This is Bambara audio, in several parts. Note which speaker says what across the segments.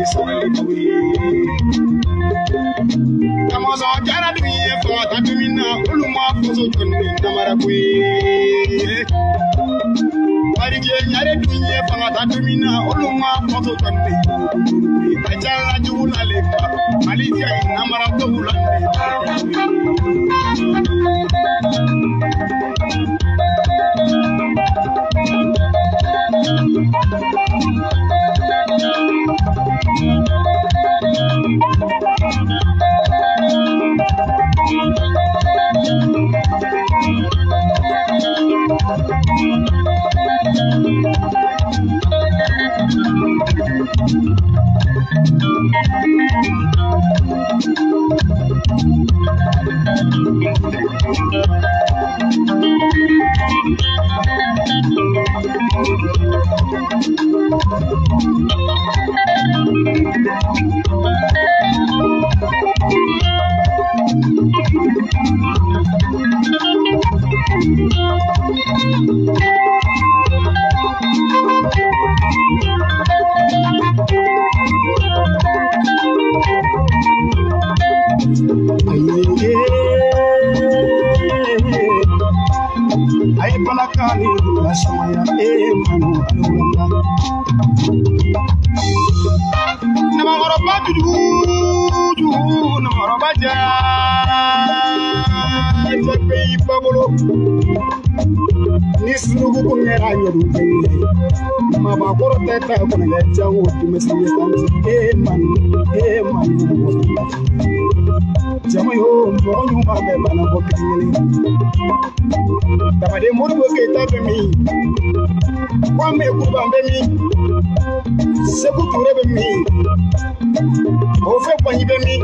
Speaker 1: le sabali bawi Kamozo jara duye fa ta dumina uluma fozo tonde namara bui Parije nyare duye fa ta dumina uluma fozo tonde ajala jula lefa alija namara tawula Ay palakali la samaya manu alula namara baju namara baja jabe babolo nisrugu kungera nyodu ma ba koro teta kuna ya jawo tumesiye kanzi manu Jamo yo mbonyu mabe bana bokini Damade murbo ke tabe mi Kwame kuba mbemi Seku ture be mi Ofe kwanyi be mi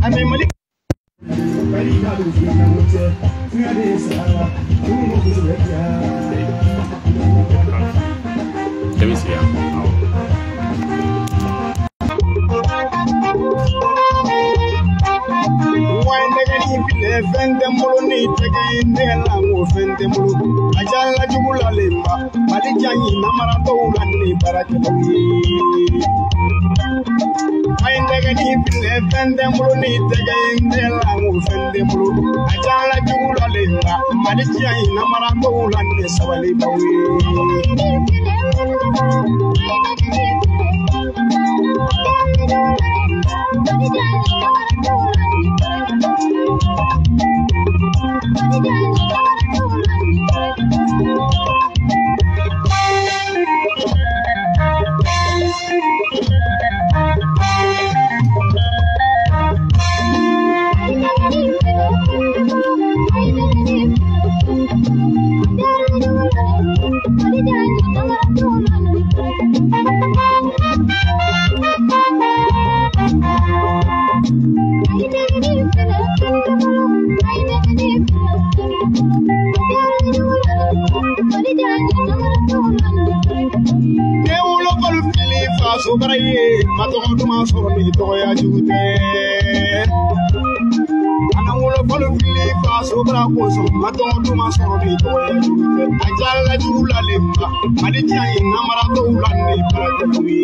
Speaker 1: Ame malik Bari kalu fina mote Fiade sara Kumo kuzurekia Demisia Fende mulu ni tege ndela ngo fende mulu ajala jubula lemba malijanyi namara tawula ni barakewi Fende ni fende mulu ni tege ndela ngo fende mulu ajala jubula lemba malijanyi namara tawula ni sabali bawi Sobraye maton duma soroni toya jute anawolo folo fili fa sobra ko so maton duma soroni toya jute ajala jula lemba malitia namara to ulani parakewi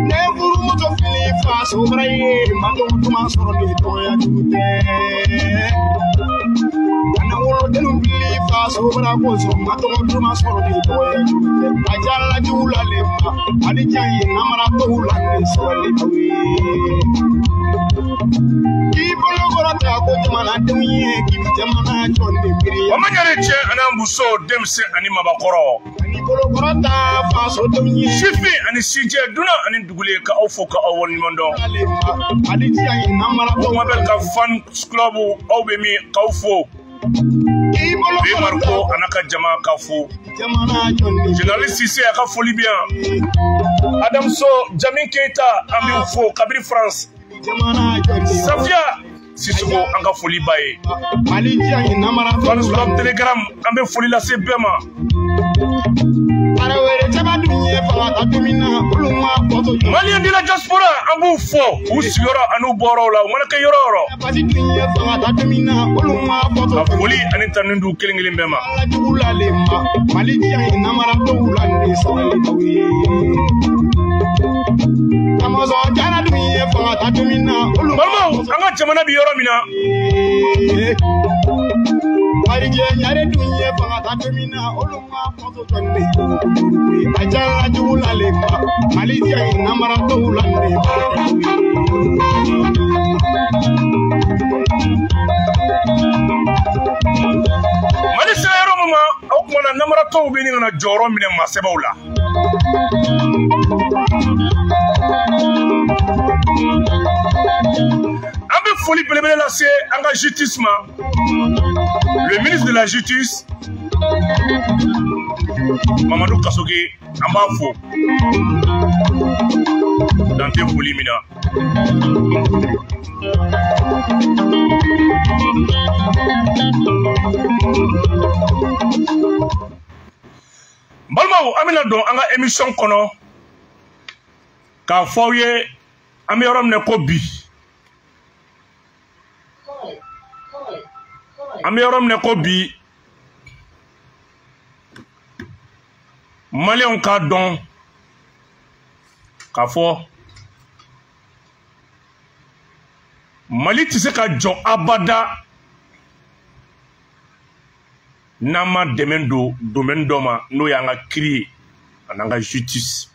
Speaker 1: ne furu moto fili fa sobraye maton duma soroni toya jute anawolo denu fili fa sobra ko so maton duma soroni toya jute ajala jula lemba malitia namara to ulani sawali bawi
Speaker 2: Omanyariche anambuso demse ani mabakoro Shifi ani sije duna ani dugule ka ofoka awon mondo Omabel ka fan club awbemi ka ofo Be Marco anaka jama ka fo Journaliste ici aka foli bien Adam So Jamin Keita ami fo Kabiri France Safia Sisugo anga foli baye Fans Club Telegram ambe foli la sebema Malien de la diaspora an b'u fɔ u sigiyɔrɔ an'u bɔyɔrɔ la u mana kɛ yɔrɔ o yɔrɔ ka foli ani tanu d'u kelen kelen bɛɛ ma. Balimaw an ka jamana bi yɔrɔ min na Mali sera yɔrɔ min ma o kumana namaratɔw bɛ ɲini ka na jɔyɔrɔ minɛ maasɛbɛw la. An bɛ foli belebele lase an ka justice ma, le ministre de la justice Mamadou Kassogi an b'a fo dan tɛ foli min na. Balimaw an bɛna don an ka émission kɔnɔ k'a fɔ aw ye an bɛ yɔrɔ min na ko bi. An bɛ yɔrɔ min na ko bi Maliyɛnw k'a dɔn k'a fɔ Mali tɛ se ka jɔ abada n'an ma dɛmɛ don domaine dɔ ma n'o y'an ka kiiri ye an'an ka justice.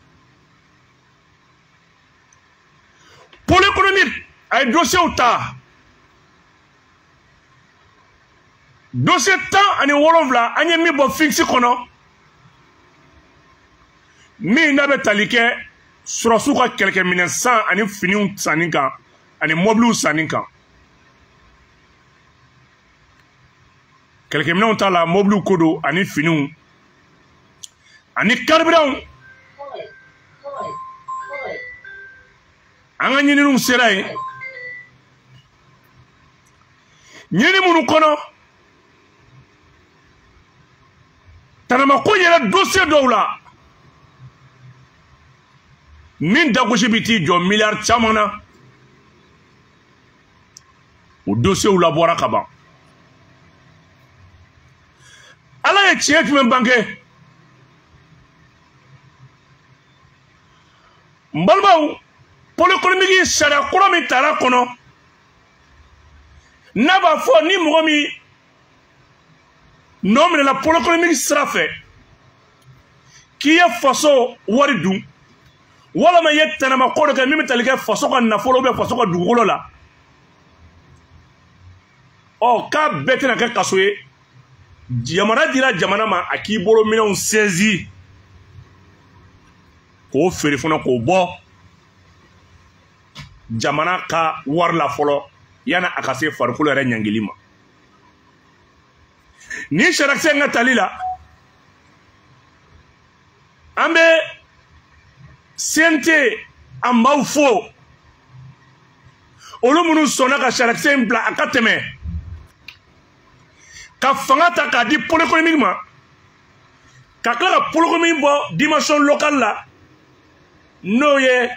Speaker 2: Pôle économique a ye dossiers ta. Dossier 17 an ye min bɔ fixe kɔnɔ min n'a bɛ tali kɛ sɔrɔsiw ka kɛlɛkɛminɛn san ani finiw sanni kan ani mobiliw sanni kan. Kɛlɛkɛminɛnw t'a la, mobiliw ko don ani finiw ani carburant. An ka ɲininiw sera yen. Ɲinini minnu kɔnɔ tanamako yɛrɛ dossier dɔw la min dagosi bi t'i jɔ miliyari caman na o dossiers labɔra ka ban. Ala ye tiɲɛ jumɛn bange? N balimaw, pôle économique sariya kura min tara kɔnɔ n'a b'a fɔ ni mɔgɔ min nɔ minɛla pôle économique sira fɛ k'i ye faso wari dun walama i ye tɛnɛmako dɔ kɛ min bɛ tali kɛ faso ka nafolo ou bien faso ka dugukolo la, k'a bɛɛ tɛna kɛ kaso ye. Yamariya dira jamana ma a k'i bolo minɛnw saisi k'o feere fana k'o bɔ jamana ka wari la fɔlɔ yani a ka se farikolo yɛrɛ ɲangili ma. Ni sarakisɛ in ka tali la an bɛ CNT an b'aw fo olu minnu sɔnna ka sarakisɛ in bila a ka tɛmɛ ka fanga ta k'a di pôle économique ma ka tila ka pôle économique bɔ dimension locale la n'o ye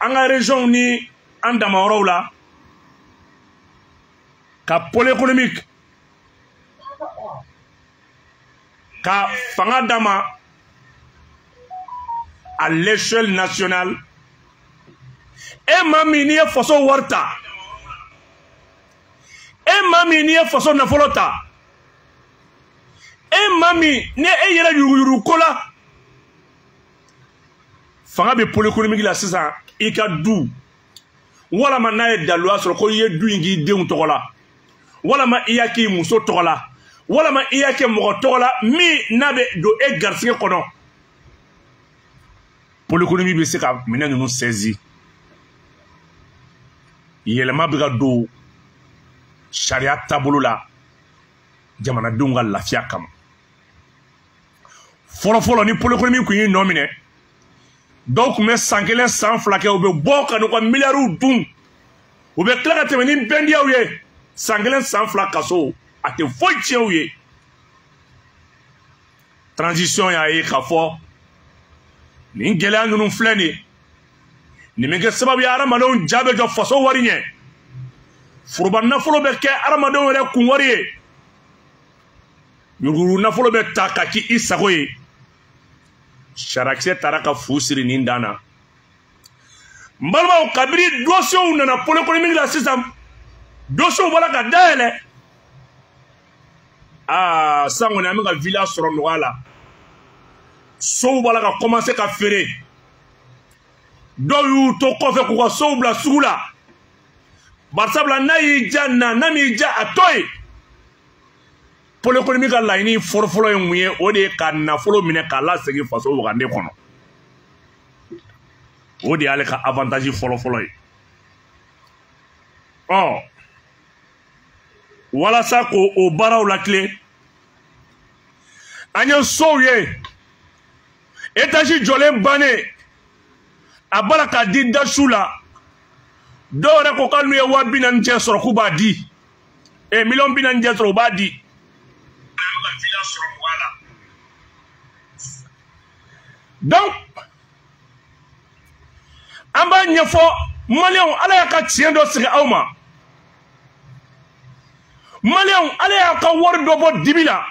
Speaker 2: an ka région ni an damayɔrɔw la ka pôle économique ka fanga d'a ma à l'échelle nationale. E maa min n'i ye faso wari ta, e maa min n'i ye faso nafolo ta, e maa min ni e yɛrɛ yuruguyurugu ko la, fanga bɛ pôle économique la sisan i ka du walama n'a ye daluya sɔrɔ ko i ye du in k'i denw tɔgɔ la walama i y'a k'i muso tɔgɔ la walama i y'a kɛ mɔgɔ tɔgɔ la min n'a bɛ don e garisɛgɛ kɔnɔ, pôle économique bɛ se ka minɛn ninnu saisi. Yɛlɛma bɛ ka don sariya taabolo la jamanadenw ka lafiya kama. Fɔlɔfɔlɔ ni pôle économique kun y'i nɔ minɛ dɔw tun bɛ san kelen san fila kɛ u bɛ bɔ ka n'u ka miliyariw dun u bɛ tila ka tɛmɛ ni bɛndiyaw ye san kelen san fila kaso a tɛ foyi tiɲɛ u ye. Transition y'a ye k'a fɔ nin gɛlɛya ninnu filɛ nin ye nin bɛ kɛ sababu ye adamadenw ja bɛ jɔ faso wari ɲɛ foroba nafolo bɛ kɛ adamadenw yɛrɛ kun wari ye yuruguyurugu nafolo bɛ ta ka k'i i sago ye sarakisɛ taara ka fu siri nin dan na n balimaw kabiri dosiyew nana pôle économique la sisan dosiyew bɔra ka dayɛlɛ sisan kɔni an bɛ ka villa sɔrɔ nɔgɔya la sow bɔra ka commencer ka feere dɔw y'u to kɔfɛ k'u ka sow bila sugu la barisabula n'a y'i ja na n'a m'i ja a to yen pôle économique ka laɲini fɔlɔfɔlɔ ye mun ye o de ye ka nafolo minɛ k'a lasegin faso wagande kɔnɔ o de y'ale ka avantage fɔlɔfɔlɔ ye walasa k'o baaraw lakile an ye sow ye étage jɔlen bannen a bala k'a di dasiw la dɔw yɛrɛ ko k'ale n'u ye 40 cɛ sɔrɔ k'u b'a di $40 cɛ sɔrɔ u b'a di donc an b'a ɲɛfɔ maliyɛnw ala y'a ka tiɲɛ dɔ sigi aw ma maliyɛnw ala y'a ka wari dɔ bɔ dibi la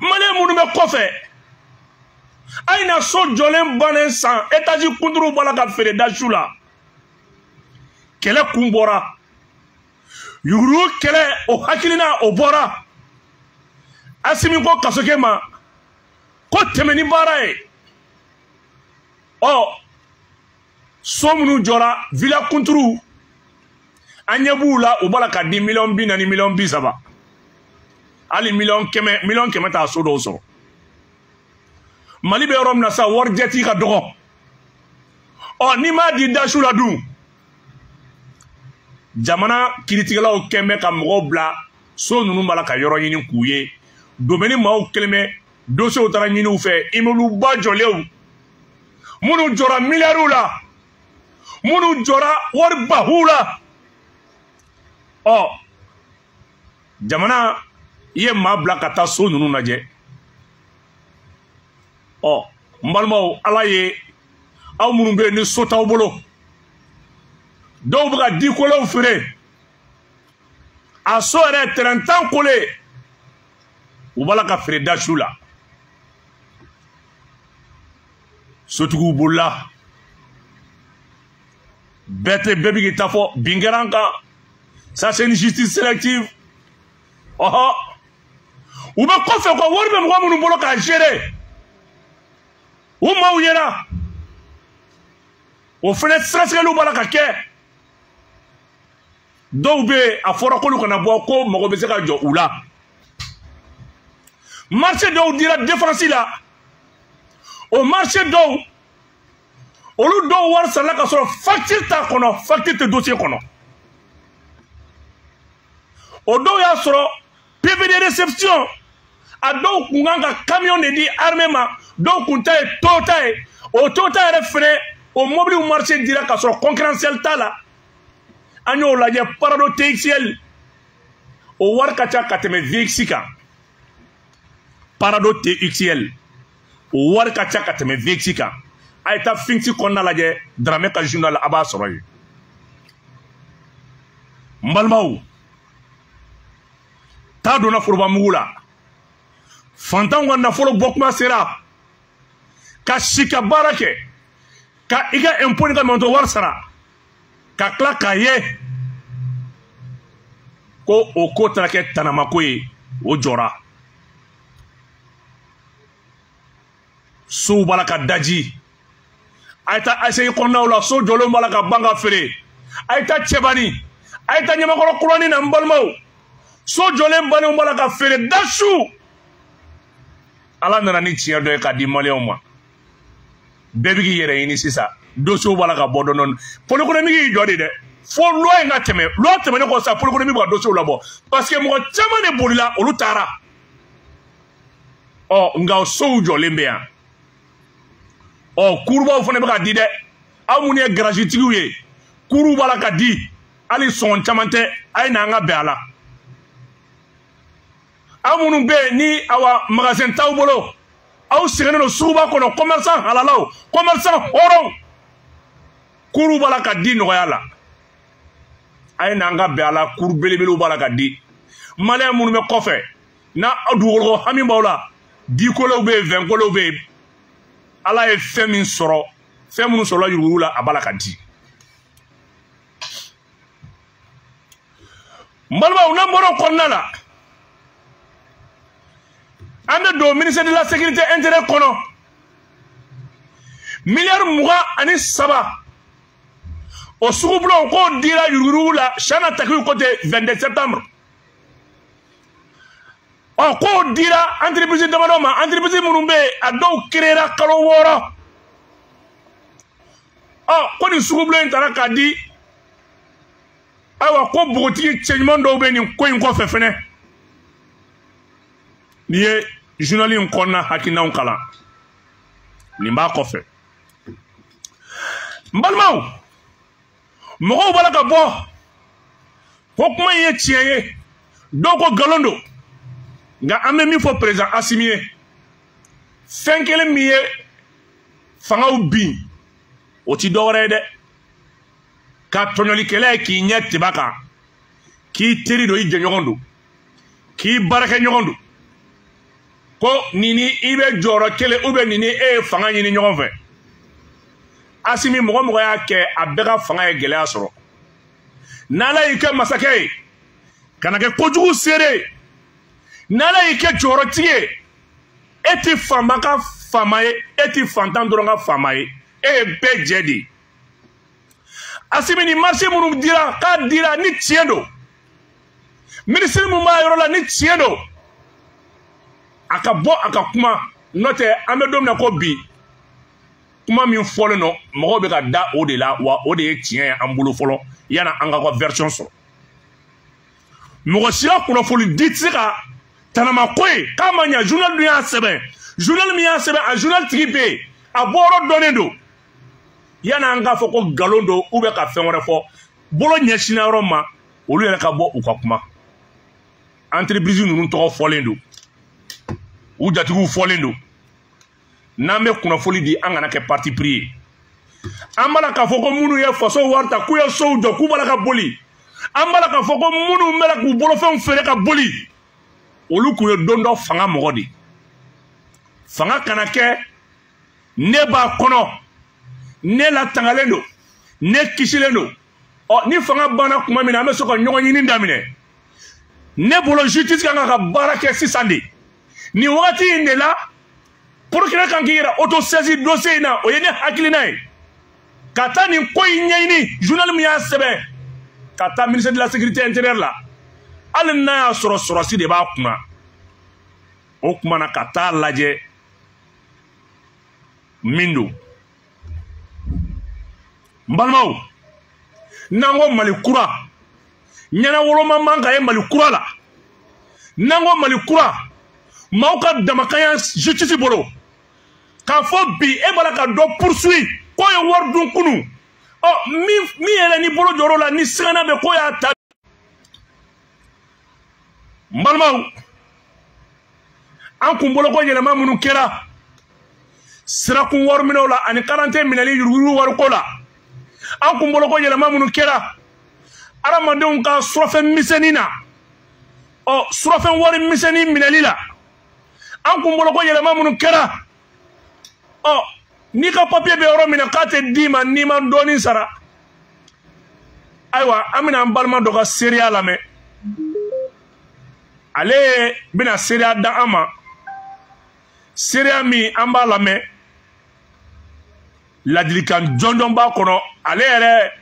Speaker 2: maliyɛn minnu bɛ kɔfɛ a ye na so jɔlen bannen san étage kunturu bɔra ka feere dasiw la kɛlɛ kun bɔra yuruguyurugu kɛlɛ o hakilina o bɔra Asimi ko kasoke ma ko tɛmɛni baara ye so minnu jɔra villa kunturu an ɲɛ b'u la u b'a la ka di $40 $30 hali $100 t'a so dɔw sɔrɔ Mali bɛ yɔrɔ min na sa warijɛti ka dɔgɔ ni m'a di dasiw la dun jamana kiritigɛlaw kɛn bɛ ka mɔgɔw bila so ninnu b'a la ka yɔrɔ ɲini k'u ye domaine maaw kɛlen bɛ dossiers taara ɲini u fɛ immeuble ba jɔlenw minnu jɔra miliyariw la minnu jɔra wari bahuw la jamana ye maa bila ka taa so ninnu lajɛ n balimaw ala ye aw minnu bɛ yen ni so t'aw bolo dɔw bɛ ka di kolew feere a so yɛrɛ terrain tan kole u b'a la ka feere dasiw la sotigiw bolila bɛɛ bɛ k'i ta fɔ bin kɛra an kan ça c'est une justice sélective u bɛ kɔfɛ quoi wari bɛ mɔgɔ minnu bolo k'a gérer u maaw ɲɛna o fɛnɛ sɛgɛsɛgɛliw b'a la ka kɛ dɔw bɛ yen a fɔra k'olu kana bɔ ko mɔgɔ bɛ se ka jɔ u la marché dɔw dira défense la o marché dɔw olu dɔw wari sarala ka sɔrɔ facture t'a kɔnɔ facture tɛ dossier kɔnɔ o dɔw y'a sɔrɔ PV de réception a dɔw kun kan ka camion de di armée ma dɔw kun ta ye Toyota ye o Toyota yɛrɛ fɛnɛ o mobile marché dira ka sɔrɔ concurrentiel t'a la an y'o lajɛ Parado TXL o wari ka ca ka tɛmɛ VX kan Parado TXL o wari ka ca ka tɛmɛ VX kan a ye taa Finks kɔnɔna lajɛ Dramé ka journal a b'a sɔrɔ yen n balimaw taa donna forobamugu la fantanw ka nafolo bɔ kuma sera ka si ka baara kɛ ka i ka impôt ni ka manto wari sara ka tila k'a ye ko o ko taara kɛ tanamako ye o jɔra sow b'a la ka daji a ye taa ACI kɔnɔnaw la so jɔlenw b'a la ka ban ka feere a ye taa Cɛbani a ye taa Ɲamakɔrɔ kurani na n balimaw so jɔlen bannenw b'a la ka feere dasiw ala nana ni tiɲɛ dɔ ye k'a di maliyɛnw ma bɛɛ bɛ k'i yɛrɛ ɲini sisan dossiers b'a la ka bɔ dɔɔni pôle économique y'i jɔ de dɛ fo loi in ka tɛmɛ loi tɛmɛnen kɔ sisan pôle économique bɛ ka dossiers labɔ parce que mɔgɔ caman de bolila olu taara nka sow jɔlen bɛ yan kurubaw fana bɛ ka di dɛ aw minnu ye garage tigiw ye kuruw b'a la ka di hali sɔngɔn caman tɛ a ye n'an ka bɛn a la aw minnu bɛ yen ni awa magasin t'aw bolo aw sigene no suguba kono commerçant halalaw commerçant horon kuru bala ka di nogoya la ay nanga be ala kuru belebelu bala ka di malé munu be kofé na dugolo hami bawla di kolo be 20 kolo be ala e femi soro femu soro yurula abala ka di mbalba una moro konnala ande do ministère de la sécurité intérieure kono milliard muga ani saba o sugublon ko dira yurula chana takui côté 22 septembre o ko dira entreprise de madoma entreprise munumbe ado créera kalo woro ko ni sugublon tara kadi awa ko bogoti changement do be ni ko in ko fefene niye journalin konna hakina on kala ni mba ko fe mbalmaw mogo bala ka bo ko kuma ye tieye doko galondo nga ame mi fo président Assimi fenkele miye fangaw bi o ti dore de ka tonoli kele ki nyeti baka ki teri do ije nyogondo ki baraka nyogondo ko nini ibe joro kele ube nini fanga nyini nyogon fe Assimi mogo ya ke abega fanga ye gele asoro nala yike masake kanake kojugu sere nala yike joro tiye eti fama ka famaye eti fantan doronga famaye be jedi Assimi ni marché munu dira ka dira ni tiendo ministre mu ma yoro la ni tiendo aka bo aka kuma note ame domna ko bi kuma min folo no mo be ka da o de la wa o de tien an bolo folo yana anga ko version so mo sira kuno foli ditika tanama koy kama nya journal du ya sebe journal mi ya sebe a journal tripe a boro donedo yana anga foko galondo ube ka fenwore fo bolo nyeshina roma olu yana ka bo ukakuma entreprise nunu to folendo u jatigu folendo nambe kuna foli di angana ke parti pris ambala ka foko munu ye faso warta ku ye so do ku bala ka boli ambala ka foko munu mela ku bolo fen fere ka boli olu ku ye dondo fanga mogodi fanga kanake ne ba kono ne la tangalendo ne kisilendo o ni fanga bana kuma mina me so ko nyogo nyini ndamine ne bolo justice kanga ka barake sisandi ni wati ne la pour que kan kira auto saisir dossier na o yene hakilina e kata ni koy nyini journal mi ya sebe kata ministère de la sécurité intérieure la alna ya soro si de ba kuma o kuma na kata laje mindu mbalmaw nango malikura nyana woloma manga e malikura la nango malikura mauka damakaya justice bolo ka fo bi e bala ka do poursuit ko ye war dun kunu mi ele ni bolo joro la ni sena be ko ya ta mbalmaw an kun bolo ko yelema munu kera sira kun war minola ani 40 minali yuru war ko la an kun bolo ko yelema munu kera aramadon ka surafen misenina surafen war miseni minali la an kun bolo ko yelema munu kera ni ka papier be yoro mina kate dima ni man doni sara aywa amina balma do ka seria la me ale bina seria da ama seria mi amba la me ladilikan jondon ba kono ale ere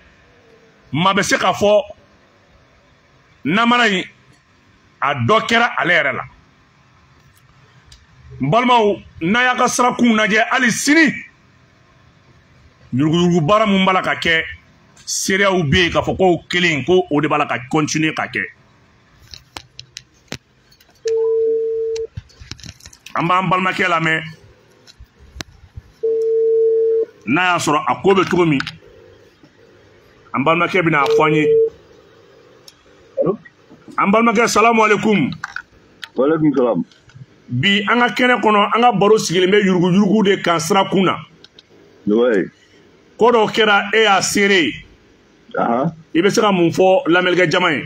Speaker 2: mabese ka fo namana yi a dokera ale ere la mbalmaw na ya ka sarakun naje ali sini yurugu bara mun bala ka ke seria u be ka fo ko kelen ko o de bala ka continuer ka ke amba mbalma ke la me na ya soro akobe tomi ambalma ke bina afanye ambalma ke assalamu alaikum
Speaker 3: wa alaikum salam
Speaker 2: bi an ka kɛnɛ kɔnɔ an ka baro sigilen bɛ yurugu-yurugu de kan sirakun na. Ko dɔ kɛra e y'a seere ye. I bɛ se ka mun fɔ lamɛnnikɛ jama ye.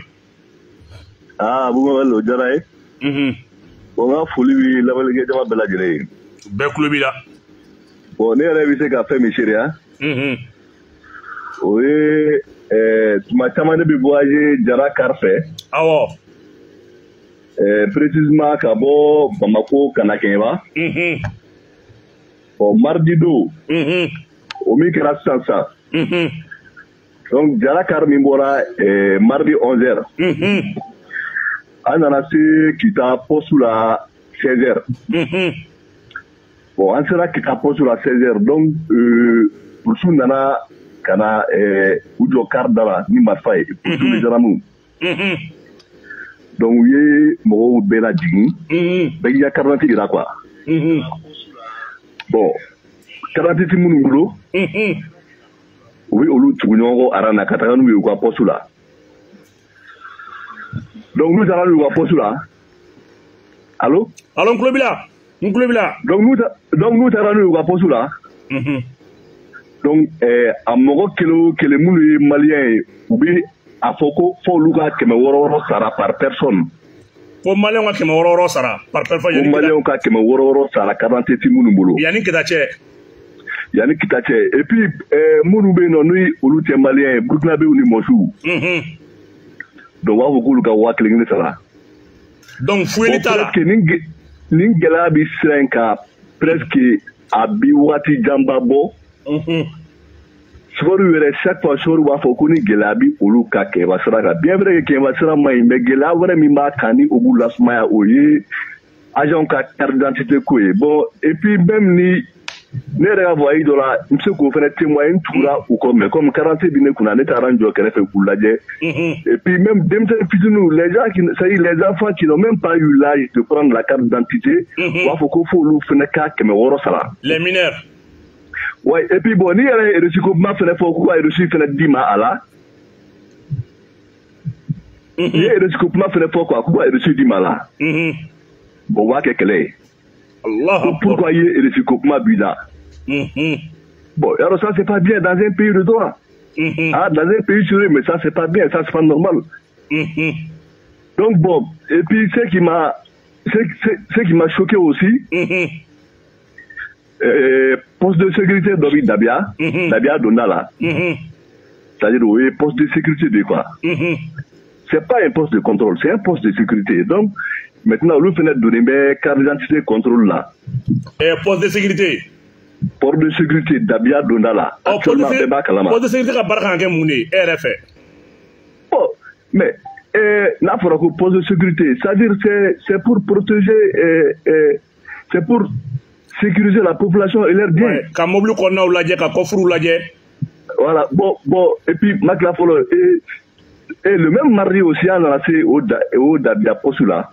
Speaker 3: Bubakari o diyara ye. Bon n ka foli bɛ lamɛnnikɛ jama bɛɛ lajɛlen ye.
Speaker 2: Bɛɛ tulo b'i la.
Speaker 3: Bon ne yɛrɛ bɛ se ka fɛn min seereya. O ye tuma caman ne bɛ voyager Jara car fɛ.
Speaker 2: Awɔ.
Speaker 3: Précisément ka bɔ Bamako ka na Kɛɲɛba. Bon mardi don. O min kɛra sisan. Donc Jara car min bɔra mardi 11h. An nana se Kita poste la 16h. Bon an sera Kita poste la 16h donc policiw nana ka na u jɔ car da la ni marifa ye policiw ni gendarmew. Donc u ye mɔgɔw bɛɛ lajigin. Bɛɛ k'i ka carte d'identité yira quoi. Bon carte d'identité minnu bolo. U bɛ olu tugu ɲɔgɔn kɔ aran na ka taga n'u ye u ka poste la. Donc n'u taara n'u ka poste la. Allo?
Speaker 2: Allo n tulo b'i la. N tulo b'i la.
Speaker 3: Donc n'u taara n'u ye u ka poste la. Donc a mɔgɔ kelen o kelen minnu ye maliyɛn ye u bɛ a fɔ ko fɔ olu ka 600 sara par personne.
Speaker 2: Ko maliyɛnw ka 600 sara par personne.
Speaker 3: Ko maliyɛnw ka 600 sara carte d'identité minnu bolo.
Speaker 2: Yanni Kita cɛ.
Speaker 3: Yani Kita cɛ et puis minnu bɛ yen nɔ n'u olu tɛ maliyɛn ye burukinabew ni mɔsiw. Donc u b'a fɔ k'olu ka 1000 sara.
Speaker 2: Donc fuyeli t'a la.
Speaker 3: Nin gɛlɛya bɛ sira in kan presque a bi waati janba bɔ. Sukɔrɔ yɛrɛ chaque fois sukɔrɔ b'a fɔ ko ni gɛlɛya bɛ olu ka Kɛɲɛba sira kan bien vrai que Kɛɲɛba sira ma ɲi mais gɛlɛya wɛrɛ min b'a kan ni o b'u lasumaya o ye agent ka carte d'identité ko ye bon et puis même ni ne yɛrɛ ka voyage dɔ la n bɛ se k'o fana témoigner n tugura u kɔ mais comme carte bɛ ne kunna ne taara n jɔ kɛrɛfɛ k'u lajɛ et puis même denmisɛnnin fitininw les gens qui c'est-à-dire les enfants qui n'ont même pas eu l'âge de prendre la carte d'identité u b'a fɔ ko fo olu fana ka 600 sara.
Speaker 2: Les mineurs.
Speaker 3: Ouais et puis bon ni yɛrɛ reçu kuma fana fɔ k'u ka reçu fana d'i ma a la. Ni yɛrɛ reçu kuma fana fɔ quoi k'u ka reçu d'i ma a la. Bon u b'a kɛ kɛlɛ ye. Pourquoi il est reçu comment bizarre? Bon, alors ça c'est pas bien dans un pays de droit. Dans un pays sérieux, mais ça c'est pas bien, ça c'est pas normal. Donc bon, et puis ce qui m'a choqué aussi, poste de sécurité d'Obi Dabia Dondala. C'est-à-dire oui, poste de sécurité de quoi? C'est pas un poste de contrôle, c'est un poste de sécurité. Donc maintenant, nous venons de donner mes cartes d'identité contrôle là.
Speaker 2: Poste de sécurité.
Speaker 3: Poste de sécurité Dabia Dondala.
Speaker 2: Actuellement, poste de sécurité ka baraka nke mun de RF.
Speaker 3: Oh, mais n'a pas que poste de sécurité, c'est-à-dire c'est pour protéger, c'est pour sécuriser la population et leurs biens.
Speaker 2: Ka mobile kɔnɔnaw lajɛ ka kɔfuru lajɛ.
Speaker 3: Voilà, bon, et puis Makla Folo et le même mardi aussi, on a fait au Dabia Poste là.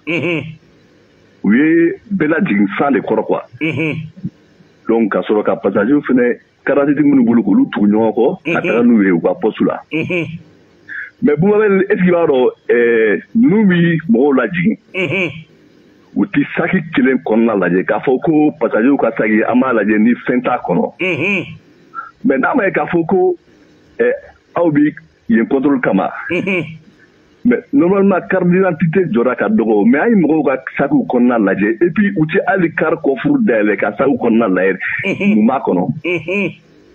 Speaker 3: Oui, Bella Ding sans les corps quoi. Donc, à ce moment-là, passager, vous faites 40 minutes pour le tout le monde, à travers nous, ou à Poste là. Mais vous m'avez est-ce qu'il va y nous, oui, mon la Ding. Ou ti saki kilen konna la je, k'a fɔ ko passager ou ka saki ama la je ni fɛn t'a kɔnɔ. Mais n'a ma ye k'a fɔ ko aw bi yen contrôle kama. Mais normalement carte d'identité jɔra ka dɔgɔ mais an ye mɔgɔw ka sakiw kɔnɔna lajɛ et puis u tɛ hali carte kɔfuru dayɛlɛ ka sakiw kɔnɔna lajɛ mun b'a kɔnɔ.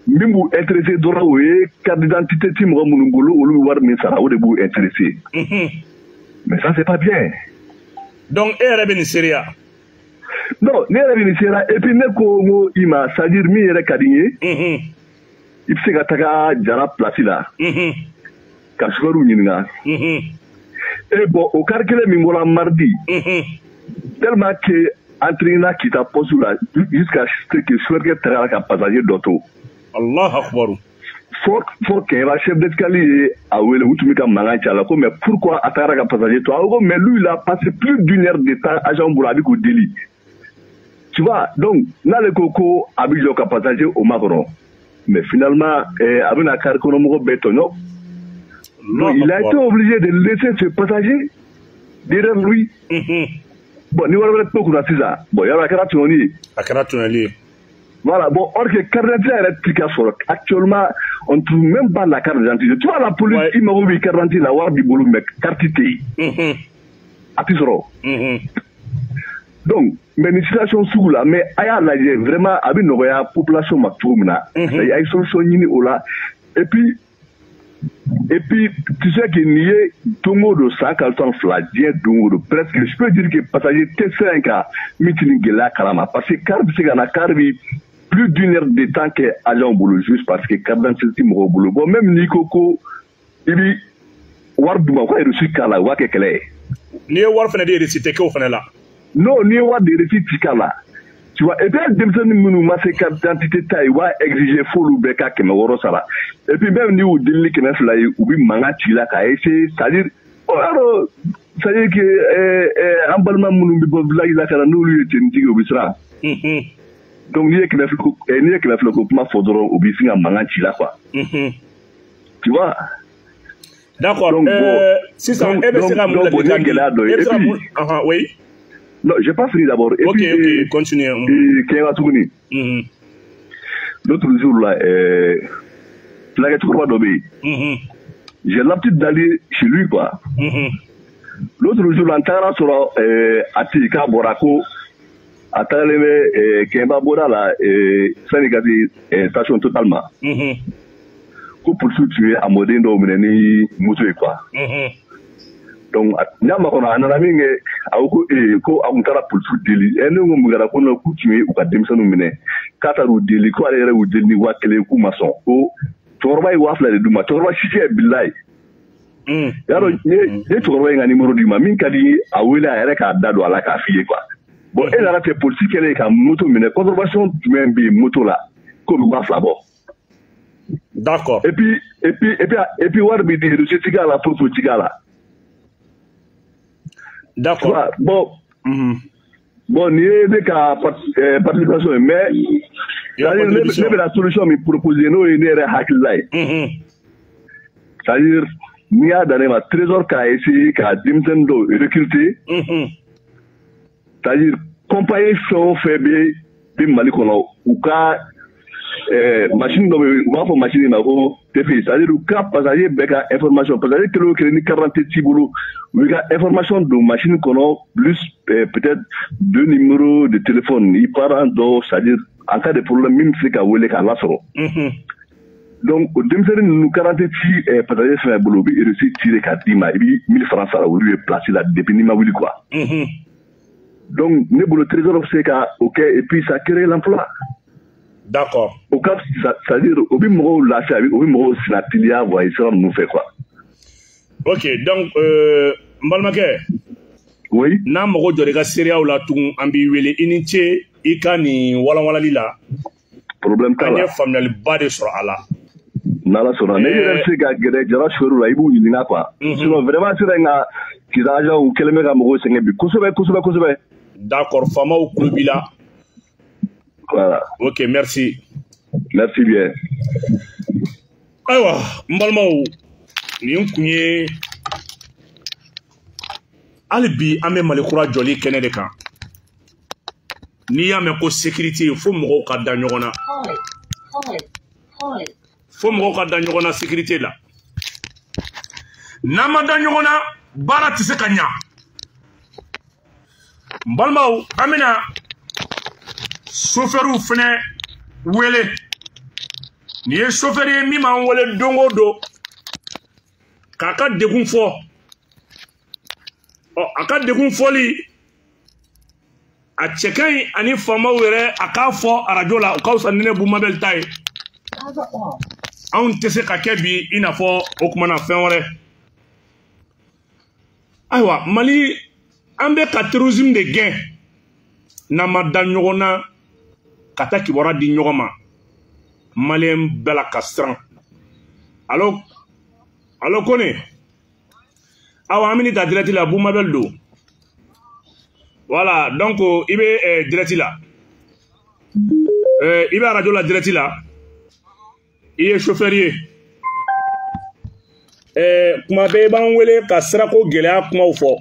Speaker 3: Min b'u intéressé dɔrɔn o ye carte d'identité ti mɔgɔ minnu bolo olu bɛ wari min sara o de b'u intéressé. Mais ça c'est pas bien.
Speaker 2: Donc e yɛrɛ bɛ nin seereya.
Speaker 3: Non ne yɛrɛ bɛ nin seereya et puis ne ko n ko i ma c'est à dire min yɛrɛ ka di n ye. I bɛ se ka taga Jara place la. Ka sukariw ɲininka. Et bon o kari kelen min bɔra mardi. Tellement que entraîna Kita poste la jusqu'à ce que sukari tagara ka passager dɔ to.
Speaker 2: Allahu akbar.
Speaker 3: Faut qu'il y ait un chef d'escalier à Ouele ou tu me dis mais pourquoi attendre à passager toi? Mais lui il a passé plus d'une heure de temps à Jean Boula avec au délit. Tu vois, donc là le coco a vu le passager au Macron. Mais finalement, avec la carte économique béton, il a été obligé de laisser ce passager derrière lui. Bon, ni wala to kuna sisan. Bon, yara kara tunoni.
Speaker 2: Akara tunali.
Speaker 3: Voilà, bon, or que carte d'identité est répliquée sur. Actuellement, on ne trouve même pas la carte d'identité. Tu vois, la police, il m'a oublié carte d'identité, la war du boulot, mais carte d'identité. À plus donc, mais une situation sous là, mais aya la vraiment, avec nos population ma tourna. Il y a une solution au là. Et puis, tu sais qu'il y a Tongo de 140 fladien, Tongo de presque, je peux dire que passager T5 à meeting là, Kalama, parce que Carbi, c'est qu'on a Carbi plus d'une heure de temps qu'agent au boulot, juste parce que Carbi, c'est au boulot. Bon, même Nikoko, il dit, Wardouma, quoi, il reçu Kala, Wakekele.
Speaker 2: Ni War Fenadi récité qu'au Fenela.
Speaker 3: Non, ni War de récité Kala. Tu vois, et puis, Demson Mounouma, c'est carte d'identité taille, va exiger full ou beka, qui me woro ça. Et puis, même, nous, Dili, qui n'est pas là, ou bien, Manga, Tila, Kaïse, c'est-à-dire, alors, c'est-à-dire que, en balma, Mounoumbi, là, il a qu'à nous, lui, était une tigre au Bissra. Donc, ni qui n'a fait le coupement, Fodoro, ou bien, Manga, Tila, quoi. Tu vois?
Speaker 2: D'accord. Si ça, oui.
Speaker 3: Non, je pas fini d'abord.
Speaker 2: Ok, continue.
Speaker 3: L'autre jour, là, j'ai l'habitude d'aller chez lui, quoi. L'autre jour, l'antara sur Atika Borako, Ataleme, Kemba Bora, là, Sénégati, station totalement. Pour poursuivre à Modendo, Meni, Moutou, quoi. Donc, nyama kono ananami nge auko ko akuntara pulsu deli ene ngo mugara kono kutime uka demsanu mine kata ru deli ko ale ru deli wakele ku mason ko torba yi wafla de duma torba shije billahi yaro ne torba yi ngani numéro di ma min kadi awela ere ka dado ala ka fiye quoi bon elle a fait politique elle ka moto mine conservation même bi moto là ko bi wafla bo
Speaker 2: d'accord
Speaker 3: et puis warbi de tigala la pour tigala.
Speaker 2: D'accord.
Speaker 3: Bon, bon, il y a des cas participation, mais la solution me proposer nous est derrière Hakilai. C'est-à-dire, il y a dans ma trésor qu'a essayé qu'à Dimsendo recruter. C'est-à-dire, compagnie sont faibles de Malikono ou qu'à machine de machine c'est-à-dire cas passager beka information passager que le 40 tibulu information de machine qu'on plus peut-être 2 numéros de téléphone il part dans c'est-à-dire en cas de problème même c'est qu'à wele qu'à l'asro donc nous 40 passager fait boulot et reçu tiré qu'à dima et 1000 francs ça lui est placé là depuis ni ma wili quoi donc ne boulot trésor c'est qu'à OK et puis ça crée l'emploi.
Speaker 2: D'accord.
Speaker 3: Au cas, c'est-à-dire, au bimoro lâché, au bimoro sinatilia, voyez ça, nous fait quoi.
Speaker 2: Ok, donc, Mbalmake.
Speaker 3: Oui.
Speaker 2: N'a mogo de rega séria ou la tour ambiwele initié, ikani wala lila.
Speaker 3: Problème pas.
Speaker 2: Il y a familial bas de sur Allah.
Speaker 3: Nala sona. Mais il y a des gens qui sont là, ils vont y quoi. Sinon, vraiment, c'est un qui a ou quel mec à mogo c'est bien. Kosobe.
Speaker 2: D'accord, fama ou klubila.
Speaker 3: Voilà.
Speaker 2: Ok, merci.
Speaker 3: Merci bien.
Speaker 2: Aïwa, Mbalmao, ni kunye alibi ame malikura joli kene de kan. Ni ya me ko sécurité fo mo ka da nyogona. Fo mo ka da nyogona sécurité la. Nama da nyogona bara tise kanya. Mbalmao amena chauffeur fene wele ni ye chauffeur ye mi ma wele dongo do kaka degun fo aka degun foli a chekai ani fama were aka fo radio la ka usanne bu mabel tay on tese ka kebi ina fo okumana fen wore aywa Mali ambe ka terrorisme de gain na madan nyogona kata kibora di nyogoma malien bela kastran allo kone awa amini ta direct la bu mabel do voilà donc ibe direct la ibe radio la direct la iye chauffeur kuma be ban wele ka sira ko gele kuma fo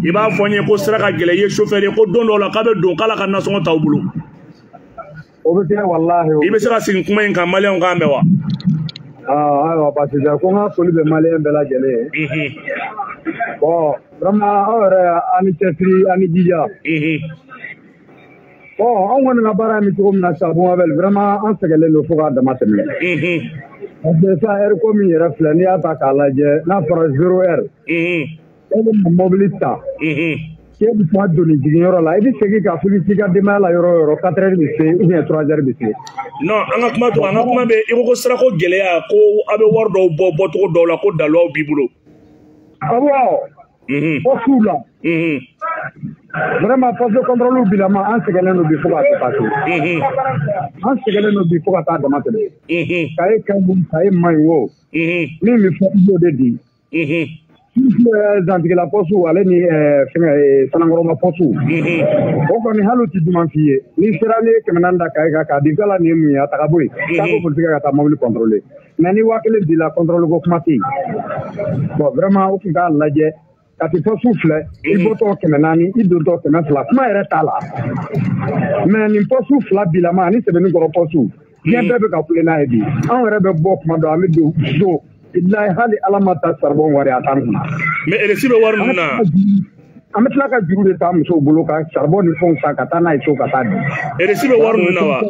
Speaker 2: I b'a fɔ n ye ko sira ka gɛlɛn I ye chauffeur ye ko don dɔ la k'a bɛ don k'ala ka nasɔngɔ t'aw bolo.
Speaker 1: O bɛ kɛ wallahi.
Speaker 2: I bɛ se ka sigi kuma in kan maliyɛnw k'an mɛn wa?
Speaker 1: Ayiwa parce que ko n ka foli bɛ maliyɛn bɛɛ lajɛlen ye. Bon vraiment aw yɛrɛ a ni cɛsiri a ni jija. Bon an kɔni ka baara in bɛ cogo min na sa bon vraiment an sɛgɛnlen don fo k'a dama tɛmɛ. Parce que sa heure ko min yɛrɛ filɛ n'i y'a ta k'a lajɛ n'a fɔra 0 heure. E bɛ mobili ta. K'e bɛ taa doni jiginyɔrɔ la i bɛ segin ka fili k'i ka denbaya la yɔrɔ o yɔrɔ 4 heures bɛ se ou bien 3 heures bɛ se.
Speaker 2: Non an ka kuma to an ka kuma bɛ I ko sirako gɛlɛya ko a bɛ wari dɔw bɔ bɔcogo dɔw la ko daluyaw b'i bolo.
Speaker 1: Awɔ. Fo suw la. Vraiment poste de contrôle bilama an sɛgɛnnen don bi fo ka dépasser. An sɛgɛnnen don bi fo ka taa dama tɛmɛ. Kaye ka ɲi kaye man ɲi o. Min bɛ fɔ I b'o de di. Zantigila poste ale ni fɛngɛ Sanakɔrɔma poste o kɔni hali u ti duman f'i ye n'i sera ni 400 da kaye kan k'a di k'ala nin ye mun ye a taga bɔ yen k'a ko politique ka taa mobili contrôler mais ni 1000 dila contrôle ko kuma tɛ yen. Bon vraiment u tun k'a lajɛ ka ti poste filɛ I bɔtɔ 400 I dontɔ 200 kuma yɛrɛ t'a la mais nin poste 2 bilama ani Sɛbɛnnikɔrɔ poste diɲɛ bɛɛ bɛ ka kule n'a ye bi anw yɛrɛ bɛ bɔ kuma dɔ an bɛ don Illahi hali ala ma ta charbon wari a t'an kunna.
Speaker 2: Mais RSI bɛ wari ninnu na.
Speaker 1: An bɛ tila ka juru de ta musow bolo ka charbon ni fɛnw san ka taa n'a ye so ka taa di.
Speaker 2: RSI bɛ wari ninnu na wa?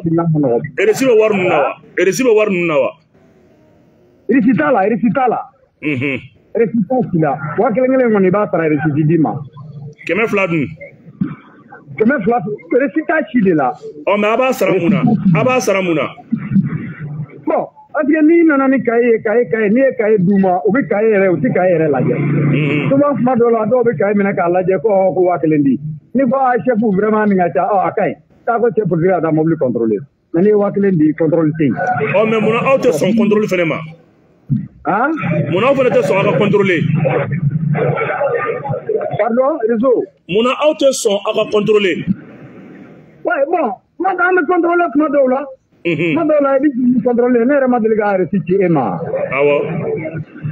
Speaker 2: RSI bɛ wari ninnu na wa? RSI bɛ wari ninnu na wa?
Speaker 1: RSI t'a la RSI t'a la. RSI t'a si la 1000 kɔni I b'a sara RSI ti d'i ma.
Speaker 2: 200 dun?
Speaker 1: 200 RSI t'a si de la.
Speaker 2: Mais a b'a sara mun na? A b'a sara mun na?
Speaker 1: Bon. Parce que n'i nana ni kaye n'i ye kaye d'u ma u bɛ kaye yɛrɛ u tɛ kaye yɛrɛ lajɛ. Souvent kuma dɔw la dɔw bɛ kaye minɛ k'a lajɛ ko 1000 di. Ni ko chef vraiment nin ka ca a ka ɲi taa ko cɛ politique ka taa mobili contrôler mais n'i ye 1000 di contrôle tɛ yen.
Speaker 2: Mais munna aw tɛ sɔn contrôle fana ma? Munna aw fana tɛ sɔn a ka contrôler?
Speaker 1: Pardon réseau.
Speaker 2: Munna aw tɛ sɔn a ka contrôler?
Speaker 1: Ouais bon kuma an bɛ contrôler kuma dɔw la. Kuma dɔw la I bɛ contrôler ne yɛrɛ ma deli ka RSI ci e ma.
Speaker 2: Awɔ.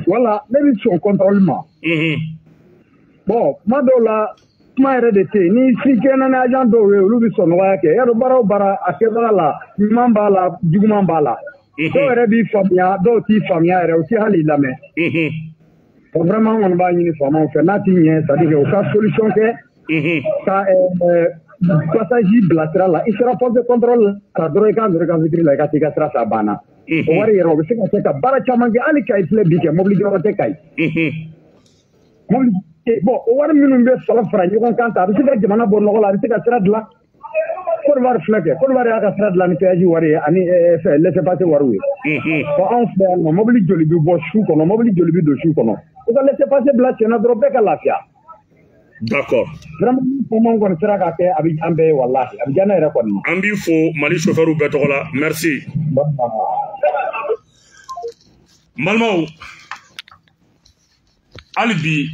Speaker 1: Voilà ne bɛ sɔn contrôle ma. Bon kuma dɔw la kuma yɛrɛ de tɛ yen ni si kɛnɛ ni agent dɔw ye olu bɛ sɔn nɔgɔya kɛ yarɔ baara o baara a kɛbaga la ɲuman b'a la juguman b'a la. Dɔw yɛrɛ b'i faamuya dɔw t'i faamuya yɛrɛ u tɛ hali lamɛn. Vraiment an kɔni b'a ɲini faamaw fɛ n'a ti ɲɛ c'est à dire u ka solution kɛ ka passage bilasira la I sera poste de contrôle la dɔrɔn I k'a nɔrɔ I ka vitre la I ka t'i ka sira fɛ a banna. O wari yɛrɛ o bɛ se ka kɛ ka baara caman kɛ hali Kayi filɛ bi kɛ mobili jɔyɔrɔ tɛ Kayi. Mobili bon o wari minnu bɛ fara ɲɔgɔn kan ta a bɛ se ka jamana bɔ nɔgɔ la a bɛ se ka sira dilan. Côte d'Ivoire filɛ kɛ Côte d'Ivoire y'a ka sira dilan ni péage wari ye ani laissez-passer wariw ye. Bon anw fɛ yan nɔ mobili joli bɛ bɔ su kɔnɔ mobili joli bɛ don su kɔnɔ u ka laissez-passer bila cɛnna dɔrɔn bɛɛ ka lafiya.
Speaker 2: D'accord.
Speaker 1: Vraiment comment on sera ka kɛ a bɛ an bɛɛ ye wallahi a bɛ diya ne yɛrɛ kɔni.
Speaker 2: An b'i fo Mali chauffeur bɛɛ tɔgɔ la merci. Balimaw hali bi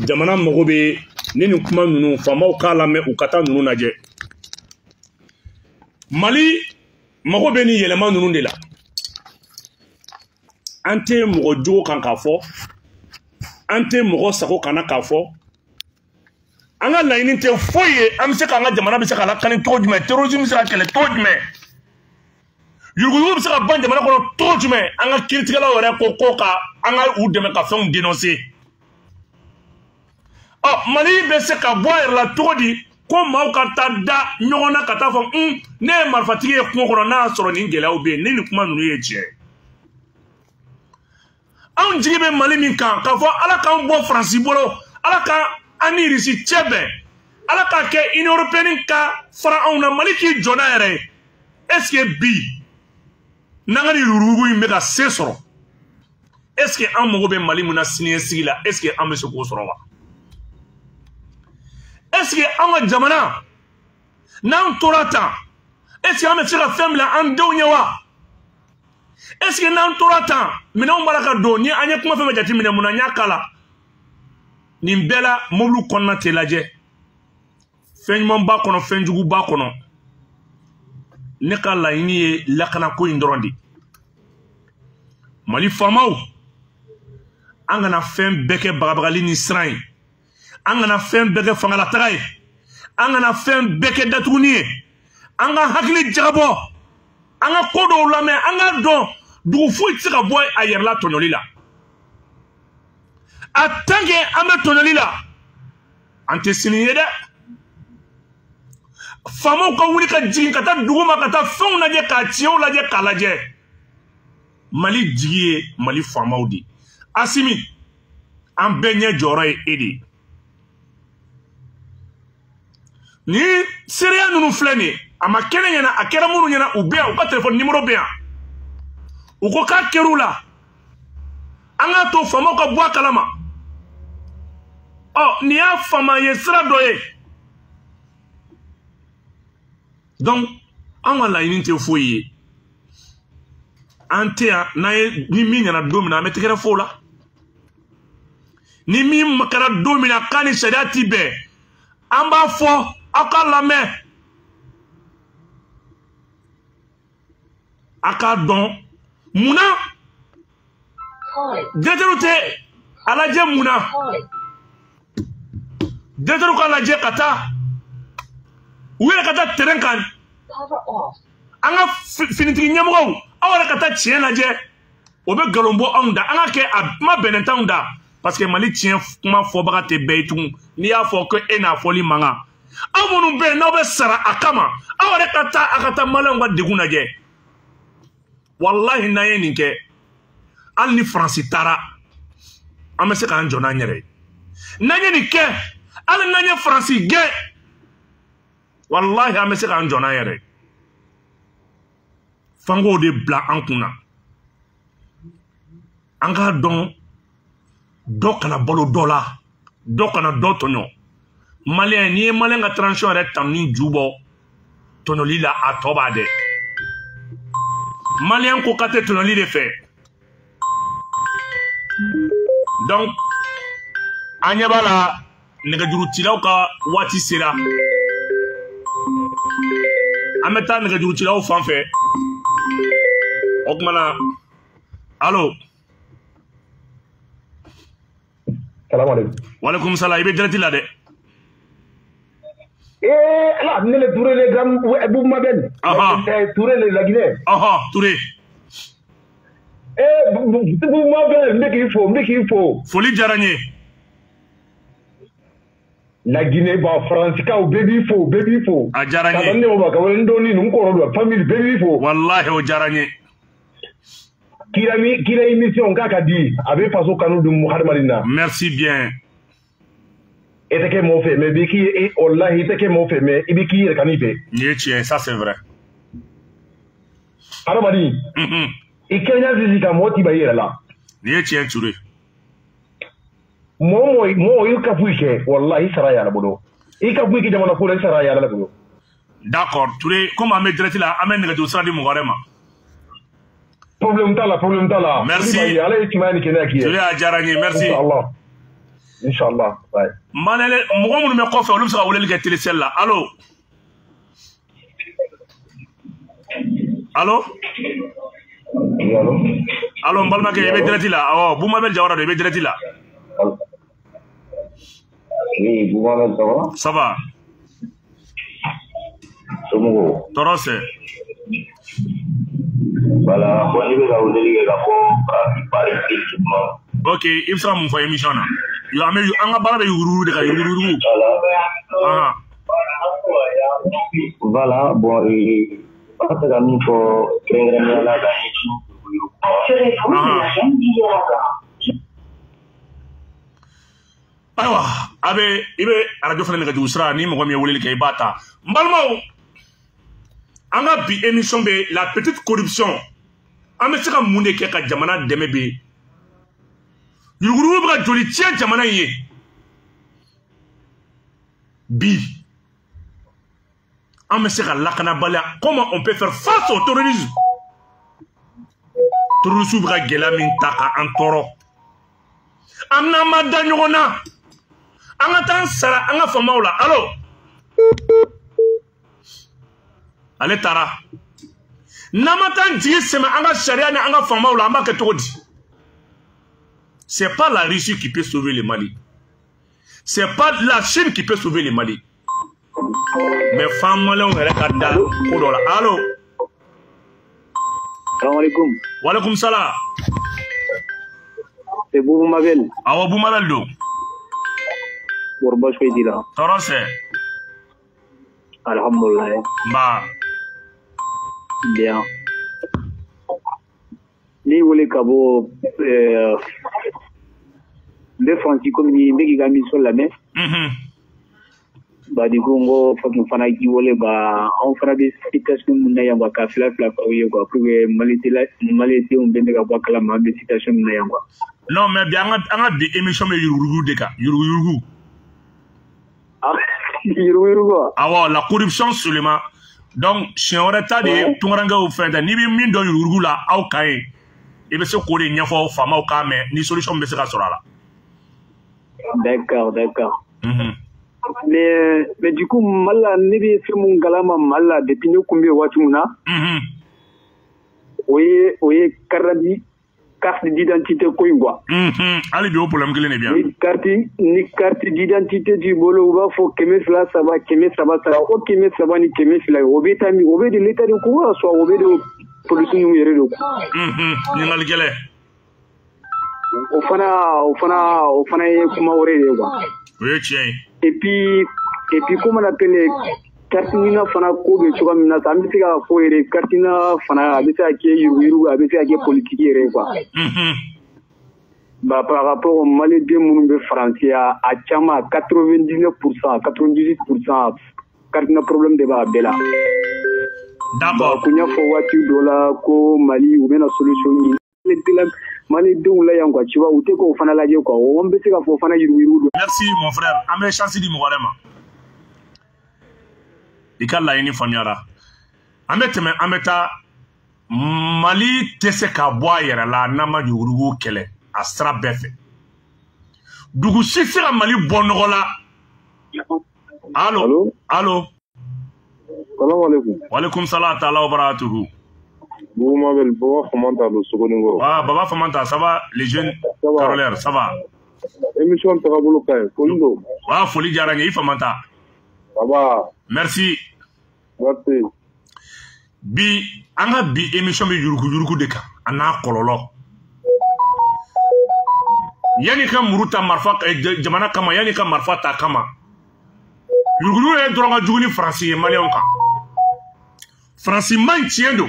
Speaker 2: jamana mago bɛ ni nin kuma ninnu faamaw k'a lamɛn u ka taa ninnu lajɛ. Mali mago bɛ nin yɛlɛma ninnu de la. An tɛ mɔgɔ jogo kan k'a fɔ an tɛ mɔgɔ sago kana k'a fɔ an ka laɲini tɛ foyi ye an bɛ se k'an ka jamana bɛ se ka lakani cogo jumɛn terrorisme bɛ se ka kɛlɛ cogo jumɛn yuruguyurugu bɛ se ka ban jamana kɔnɔ cogo jumɛn an ka kiiritigɛlaw yɛrɛ ko ka an ka u dɛmɛ ka fɛnw dénoncer Mali bɛ se ka bɔ a yɛrɛ la cogo di ko maaw ka taa da ɲɔgɔn na ka taa fɔ ne ye marifatigi ye kungo kɔnɔ n'a y'a sɔrɔ nin gɛlɛyaw bɛ yen ni nin kuma ninnu ye tiɲɛ anw jigi bɛ Mali min kan k'a fɔ ala k'an bɔ Faransi bolo ala ka an ni Irisi cɛ bɛn ala k'a kɛ Union européenne ka fara anw na Mali k'i jɔ n'a yɛrɛ ye est-ce que bi n'an ka nin yurugujurugu in bɛ ka se sɔrɔ est-ce que an mago bɛ Mali mun na siniɲɛsigi la est-ce que an bɛ se k'o sɔrɔ wa est-ce que an ka jamana n'an tora tan est-ce que an bɛ se ka fɛn bila an denw ɲɛ wa est-ce que n'an tora tan minɛnw b'a la ka don ni an ye kuma fɛn fɛn jateminɛ mun na n y'a k'a la nin bɛɛ la mobiliw kɔnɔna tɛ lajɛ fɛn ɲuman b'a kɔnɔ fɛn jugu b'a kɔnɔ ne ka laɲini ye lakanako in dɔrɔn de Mali faamaw an kana fɛn bɛɛ kɛ bagabagali ni siran ye an kana fɛn bɛɛ kɛ fangalataga ye an kana fɛn bɛɛ kɛ datuguni ye an ka hakili jagabɔ an ka ko dɔw lamɛn an ka dɔn dugu foyi tɛ se ka bɔ a yɛrɛ la tɔɲɔli la a tant que an bɛ tɔɲɔli la an tɛ sini ye dɛ faamaw ka wuli ka jigin ka taa dugu ma ka taa fɛnw lajɛ k'a tiɲɛw lajɛ k'a lajɛ Mali jigi ye Mali faamaw de Asimi an bɛɛ ɲɛ jɔyɔrɔ ye e de ye ni seereya ninnu filɛ nin ye a ma kɛnɛ ɲɛna a kɛra minnu ɲɛna u bɛ yan u ka telefɔni nimero bɛ yan u ko k'a kɛr'u la an k'a to faamaw ka bɔ a kalama nin y'a faama ye sira dɔ ye donc an ka laɲini tɛ foyi ye an tɛ yan n'an ye ni min ɲɛna don min na an bɛ tɛgɛrɛ fɔ o la ni min kɛra don min na k'a ni sariya ti bɛn an b'a fɔ aw ka lamɛn a k'a dɔn munna directeur tɛ a lajɛ munna directeur ka lajɛ ka taa u yɛrɛ ka taa terrain kan an ka finitigi ɲɛmɔgɔw aw yɛrɛ ka taa tiɲɛ lajɛ o bɛ nkalon bɔ anw da an ka kɛ a kuma bɛnnen t'anw da parce que Mali tiɲɛ kuma fɔbaga tɛ bɛɛ ye tugun n'i y'a fɔ ko e n'a fɔli mankan aw minnu bɛ yen n'aw bɛ sara a kama aw yɛrɛ ka taa a ka taa maliyɛnw ka degun lajɛ walahi n'an ye nin kɛ hali ni Faransi taara an bɛ se k'an jɔ n'an yɛrɛ ye n'an ye nin kɛ hali n'an ye Faransi gɛn walahi an bɛ se k'an jɔ n'an yɛrɛ ye fangow de bila an kunna an k'a dɔn dɔ kana balo dɔ la dɔ kana dɔ tɔɲɔ maliyɛn n'i ye maliyɛn ka transition yɛrɛ ta ni ju bɔ tɔɲɔli la a tɔ b'a dɛ maliyɛn ko ka tɛ tɔɲɔli de fɛ donc an ɲɛ b'a la nɛgɛjurucilaw ka waati sera an bɛ taa nɛgɛjurucilaw fan fɛ o kumana allo
Speaker 3: salaamaaleykum
Speaker 2: waaleykum salaam i bɛ direct la dɛ
Speaker 3: ala ne le Touré le grand Abou Mabel Touré le la Guinée
Speaker 2: Touré
Speaker 3: Abou Mabel n bɛ k'i fo
Speaker 2: foli diyara n ye
Speaker 3: la Guinée ba Faransikaw bɛɛ b'i fo
Speaker 2: a diyara n ye
Speaker 3: ka ne ma ka wɛrɛ n dɔɔnin ninnu kɔrɔ don famille bɛɛ b'i fo
Speaker 2: wallahi o diyara n ye
Speaker 3: kira émission k'a ka di a bɛ faso kanu dun hadamaden na
Speaker 2: merci bien
Speaker 3: e tɛ kɛ mɔgɔ fɛ mais bi k'i wallahi i tɛ kɛ mɔgɔ fɛ mais i bɛ k'i yɛrɛ kan'i fɛ
Speaker 2: nin ye tiɲɛ ça c'est vrai
Speaker 3: hadamaden i kɛɲɛ sisi ka mɔgɔ tiba i yɛrɛ la
Speaker 2: nin ye tiɲɛ Touré
Speaker 3: mɔgɔ i ka foyi kɛ wallahi i sara yàrá bolo i ka foyi kɛ jamana ko la i sara yàrá la bolo
Speaker 2: d'accord Touré comme an bɛ direct la an bɛ nɛgɛjuru sira di mɔgɔ wɛrɛ ma
Speaker 3: problème t'a la
Speaker 2: merci
Speaker 3: ala ye tiɲɛ ni kɛnɛya k'i ye
Speaker 2: Touré a diyara n ye merci
Speaker 3: Inch'Allah
Speaker 2: mɔgɔ minnu bɛ kɔfɛ olu bɛ se ka weleli kɛ télécell la allo allo n balimakɛ i bɛ direct la awɔ Bou Mabel Jawara don i bɛ direct la
Speaker 3: oui Bou Mabel ça va
Speaker 2: ça va
Speaker 3: somɔgɔw
Speaker 2: tɔɔrɔ tɛ
Speaker 3: voilà bon i bɛ ka weleli kɛ ka bɔ Paris effectivement
Speaker 2: ok i bɛ se ka mun fɔ émission na yo an ka baara bɛ yuruguyurugu de ka yuruguyurugu
Speaker 3: voilà bon an bɛ se ka min fɔ kɛrɛnkɛrɛnnenya la ka ɲɛsin
Speaker 2: ayiwa i bɛ arajo fana nɛgɛjuru sira ni mɔgɔ min ye weleli kɛ i b'a ta n balimaw an ka bi émission bɛ la petite corruption an bɛ se ka mun de kɛ ka jamana dɛmɛ bi yuruguyurugu bɛ ka joli tiɲɛ jamana in ye bi an bɛ se ka lakanabaliya comment on peut faire face au terrorisme terroristes bɛ ka gɛlɛya min ta k'an tɔɔrɔ an n'an ma da ɲɔgɔn na an ka taa sara an ka faamaw la allo ale taara n'an ma taa jigi sɛmɛ an ka sariya ni an ka faamaw la an b'a kɛ cogo di C'est pas la Russie qui peut sauver le Mali. C'est pas la Chine qui peut sauver le Mali. Mais femme malin on est là. Allô.
Speaker 4: Salam alaikum.
Speaker 2: Wa alaikum salam.
Speaker 4: C'est Boubou Mabel.
Speaker 2: Awa Boumabel do.
Speaker 4: Bourboche fait là.
Speaker 2: Torose.
Speaker 4: Alhamdulillah.
Speaker 2: Bah.
Speaker 4: Bien. Ni voulez kabo les Français comme ni meki gami sur la mer. Ba di Congo fakin fana ki wole ba on fera des citations na yamba ka fla ko yego pour malité on bende ka bakala ma des citations na yamba.
Speaker 2: Non mais bien anga bi émission me yurugu de ka yurugu.
Speaker 4: Ah yurugu.
Speaker 2: Ah la corruption seulement. Donc si on reta de tungoranga au fait ni bi min do yurugu la au kai. Et bien, c'est quoi les niafos, femmes au cas, mais ni solution, mais c'est la là.
Speaker 4: D'accord. Mais du coup, Mala, n'est pas mon galama Mala, depuis nous, combien watuna? Oui, carte d'identité, quoi.
Speaker 2: Allez, bien, pour l'homme qui l'est bien.
Speaker 4: Ni carte d'identité du bolo, va, faut que mes là, ça va, ok, mais ça va, ni que mes là, au béta, au bé de l'état de quoi, soit au bé de. Police nous yere do
Speaker 2: ningal gele
Speaker 4: o fana ye kuma wore de quoi
Speaker 2: oui tiens
Speaker 4: et puis comment on appelle kartina fana ko be choga mina ta mi tiga fo yere kartina fana abisa ke yuru abisa ke politique yere quoi bah par rapport au Mali de moun be français a chama 99% 98% kartina problème de ba bela.
Speaker 2: D'accord.
Speaker 4: Kunya fo wati dola ko Mali ou bien la solution ni Mali de la yangwa tu vois ou te ko fana laje ko on be se ka fo fana yiru.
Speaker 2: Merci mon frère. Amé chance di mo warema. Ikalla yini famiara. Ameta Mali tese ka boa yera la nama yurugu kele astra befe. Dugu sifira Mali bonogola. Allô.
Speaker 5: Salam alaikum.
Speaker 2: Wa alaikum salam ta'ala wa barakatuhu.
Speaker 5: Boubou Mabel, Baba Famanta, le Sogoningo.
Speaker 2: Ah, Baba Famanta, ça va, les jeunes carolaires, ça va.
Speaker 5: Émission Tarabolo Kaye, Folindo.
Speaker 2: Ah, Foli Diarangé, Famanta.
Speaker 5: Ça va.
Speaker 2: Merci.
Speaker 5: Merci.
Speaker 2: Bi, anga bi émission bi yurugu de ka, ana kololo. Yani ka muruta marfa jamana kama, yani ka marfa ta kama. Yurugu e droga juguni français malien ka. Français man tient do.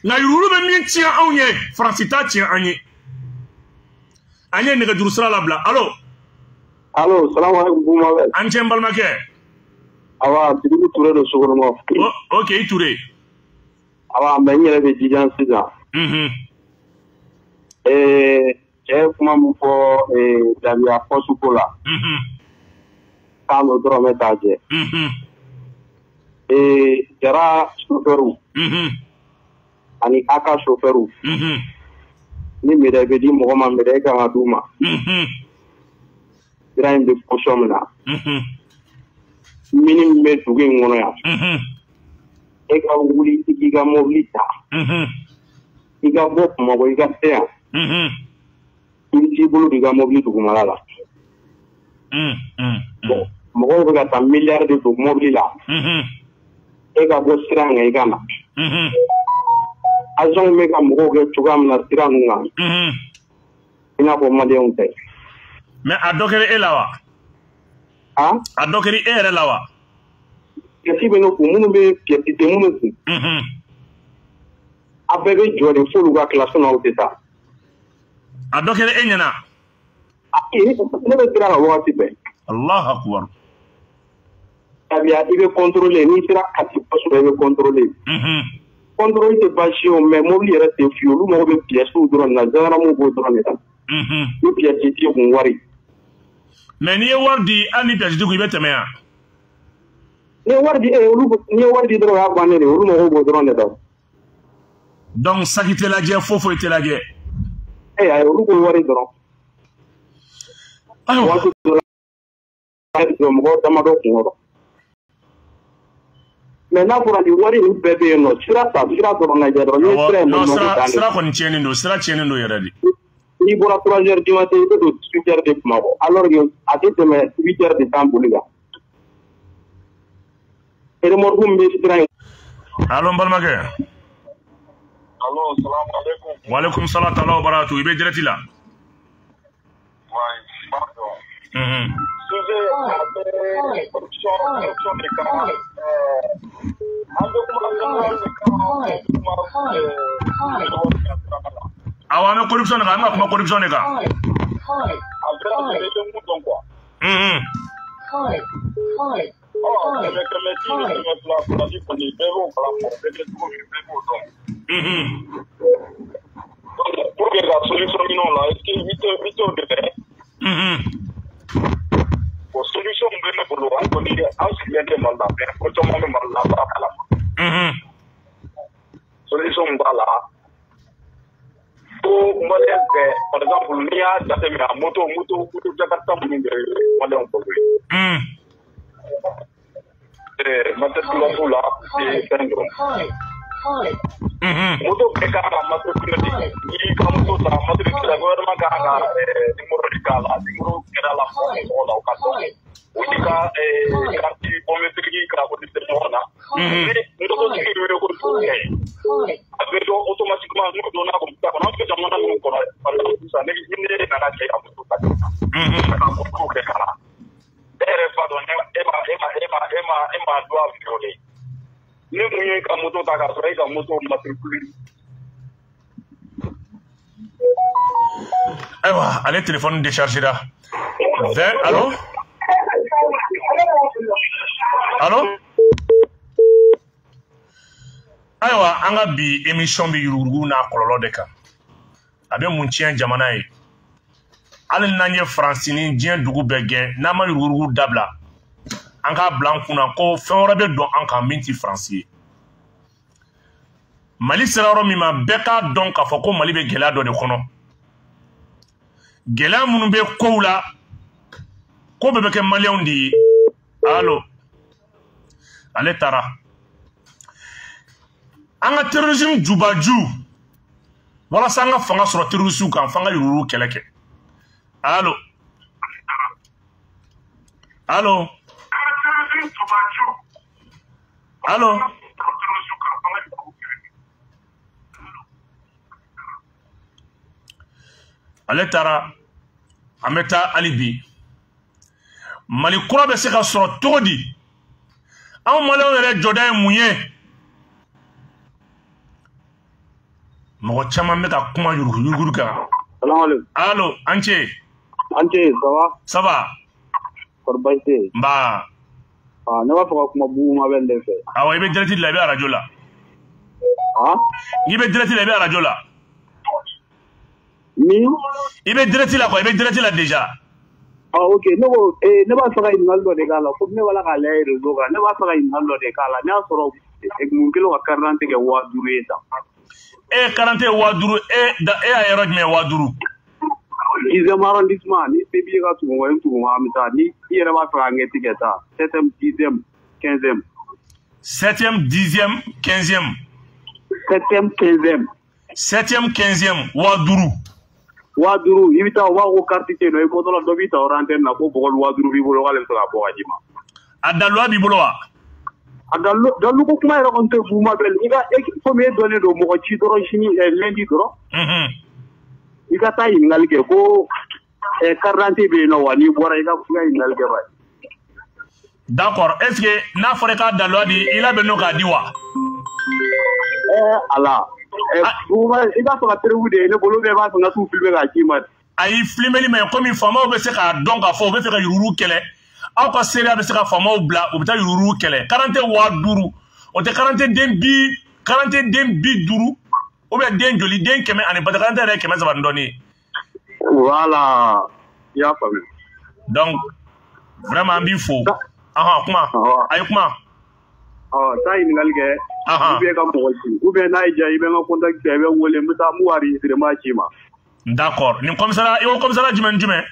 Speaker 2: Na yurugu be min tient anye, français ta tient anye. Anye ne ka durusala la bla. Allô,
Speaker 5: salam alaikum Boumabel.
Speaker 2: Antien balmake.
Speaker 5: Awa, Tidibu Touré de Sogoningo.
Speaker 2: OK, Touré.
Speaker 5: Awa, mais il y a des dirigeants là. J'ai comment mon fort et d'aller à Posukola. Quand le drame est âgé. Et Jara chauffeur. Ani Aka chauffeur. Ni me devait dire Mohamed Medeka Madouma. Ibrahim de Pochomla. Minim me tuge ngono ya. Eka wuli ikiga mobilita. Iga bop mo iga tea. Inti bulu iga mobilita kumalala. Bon, mo ga ta milliard de mobilila. Eka bo siranga iga na. Azong me ka mo ga tugam na siranga. Ina ko made on te.
Speaker 2: Mais adokere elawa.
Speaker 5: Ah?
Speaker 2: Adokeri ere lawa.
Speaker 5: Kasi beno ko munu be pieti te munu ku. Abebe jode fo luga classe na oteta.
Speaker 2: Adokere enyana.
Speaker 5: Ne be tira la wati be.
Speaker 2: Allah akbar.
Speaker 5: Abia ibe contrôler ni tira kati paso be contrôler. Contrôler te basio mais mobile era te fiolu mo be pièce ou drone na zara mo go drone ta. Ni pièce ti ko wari. Mais
Speaker 2: ni wardi ani pièce du ibe temea.
Speaker 5: Ni wardi dro ha banere olu mo go drone ta.
Speaker 2: Donc ça qui te la guerre fofo était la guerre.
Speaker 5: Ay olu ko wari dro.
Speaker 2: Ah.
Speaker 5: Maintenant pour aller voir une bébé no sira ta sira to na jero ni sira
Speaker 2: no sira ko ni cheni ndo sira cheni ndo yaradi
Speaker 5: ni bora 3h du matin ko 18h de Bamako alors que a te tɛmɛ 8h de temps boli kan remorque min bɛ siran
Speaker 2: allo Balmakɛ
Speaker 6: allo salam alaikum
Speaker 2: wa alaikum salam wa barakatuh ibe direct la
Speaker 6: ouais pardon sujet corruption de cas
Speaker 2: awa me corruption de ka kuma corruption de ka
Speaker 6: porque la solución no la es que vito de por solution bene por lo algo ni ausiliente manda pero por todo momento manda para la solution bala o modèle par exemple ni a date mi moto jakarta mun de modèle pour lui maintenant pour la c'est syndrome moto ke kara matriculé ni comme tout ça matriculé gouvernement kara numéro de cala numéro kera la on ka to unika carte biométrique kara ko téléphone ni to ci numéro ko to avec automatiquement nous donna comme ça on fait jamana nous ko par exemple ça ne ni na na ke am to ça ko ke kara pardon ema doit violer ni munye ka moto ta ka sura ka moto matricule
Speaker 2: aywa ale téléphone déchargé là 20 allô aywa anga bi émission bi yurugu na kololo de kan abe mun tiɲɛ jamana ye hali n'an ye faransi ni diɲɛ dugu bɛɛ gɛn n'an ma yurugu dabila an k'a bila an kunna ko fɛn wɛrɛ bɛ don an kan min ti faransi ye mali sera yɔrɔ min ma bɛɛ k'a dɔn k'a fɔ ko mali bɛ gɛlɛya dɔ de kɔnɔ gɛlɛya minnu bɛ kow la ko bɛɛ bɛ kɛ maliyɛnw de ye allo ale taara an ka terrorisme jubaju walasa an ka fanga sɔrɔ terrorisiw kan f'an ka yurugu kɛlɛ kɛ allo ale taara an bɛ taa hali bi mali kura bɛ se ka sɔrɔ cogo di anw maliyɛnw yɛrɛ jɔda ye mun ye mɔgɔ caman bɛ ka kuma yurugu kan allo an cɛ ça va
Speaker 4: Korbaite
Speaker 2: nba
Speaker 4: ne b'a fɛ ka kuma buguma bɛ ne fɛ
Speaker 2: awɔ i bɛ direct la i bɛ arajo la i bɛ direct la i bɛ arajo la
Speaker 4: ni
Speaker 2: i bɛ direct la quoi i bɛ direct la déjà
Speaker 4: ok ne ko ne b'a fɛ ka ɲininkali dɔ de k'a la ko ne b'a la k'a lajɛ réseau kan ne b'a fɛ ka ɲininkali dɔ de k'a la ne y'a sɔrɔ mun kɛlen ka carte d'identité kɛ 5000 ye tan
Speaker 2: carte d'identité 5000 e y'a yɔrɔ jumɛn 5000
Speaker 4: 10e arrondissement ni se b'i ka tugun wɛrɛ tugun an bɛ taa ni i yɛrɛ b'a fɛ ka ɲɛti kɛ taa 7e 10e 15e
Speaker 2: 7e 10e 15e
Speaker 4: 7e 15e
Speaker 2: 7e 15e 5000
Speaker 4: 5000 i bɛ taa u b'a ko carte tɛ yen nɔ i bɔtɔla dɔ b'i ta o antenne na ko bɔgɔli 5000 b'i bolo k'ale bɛ se ka bɔ ka d'i ma
Speaker 2: a daluya b'i bolo wa
Speaker 4: a dalu ko kuma yɛrɛ kɔni tɛ buguma bɛɛ i ka komi e dɔnnen don mɔgɔ ci dɔrɔn sini lundi dɔrɔn i ka taa ɲininkali kɛ ko carte d'identité bɛ yen nɔ wa n'i bɔra i ka ɲininkali kɛ ba
Speaker 2: d'accord est ce que n'a fɔra k'a daluya di i labɛn n'o k'a di wa
Speaker 4: ala i b'a fɛ ka terewu de ye ne bolo bɛɛ b'a fɛ n ka t'u filmer k'a ci ma
Speaker 2: ayi filmeli ma komi faamaw bɛ se k'a dɔn k'a fɔ u bɛ fɛ ka yurugu kɛlɛ aw ka seereya bɛ se ka faamaw bila u bɛ taa yurugu kɛlɛ 40 5000 o tɛ 40 den bi 50 ou bien den joli den 100 ani batakalante yɛrɛ 300 dɔɔnin
Speaker 4: voilà i y'a faamuya
Speaker 2: donc vraiment an b'i fo kuma a ye kuma
Speaker 4: taa ɲininkali kɛ ou bien ka mɔgɔ ci ou bien n'a y'i diya i bɛ n ka contact kɛ i bɛ n wele n bɛ taa mun enregistré n b'a ci ma
Speaker 2: d'accord nin commissariat i ko commissariat jumɛn ni jumɛn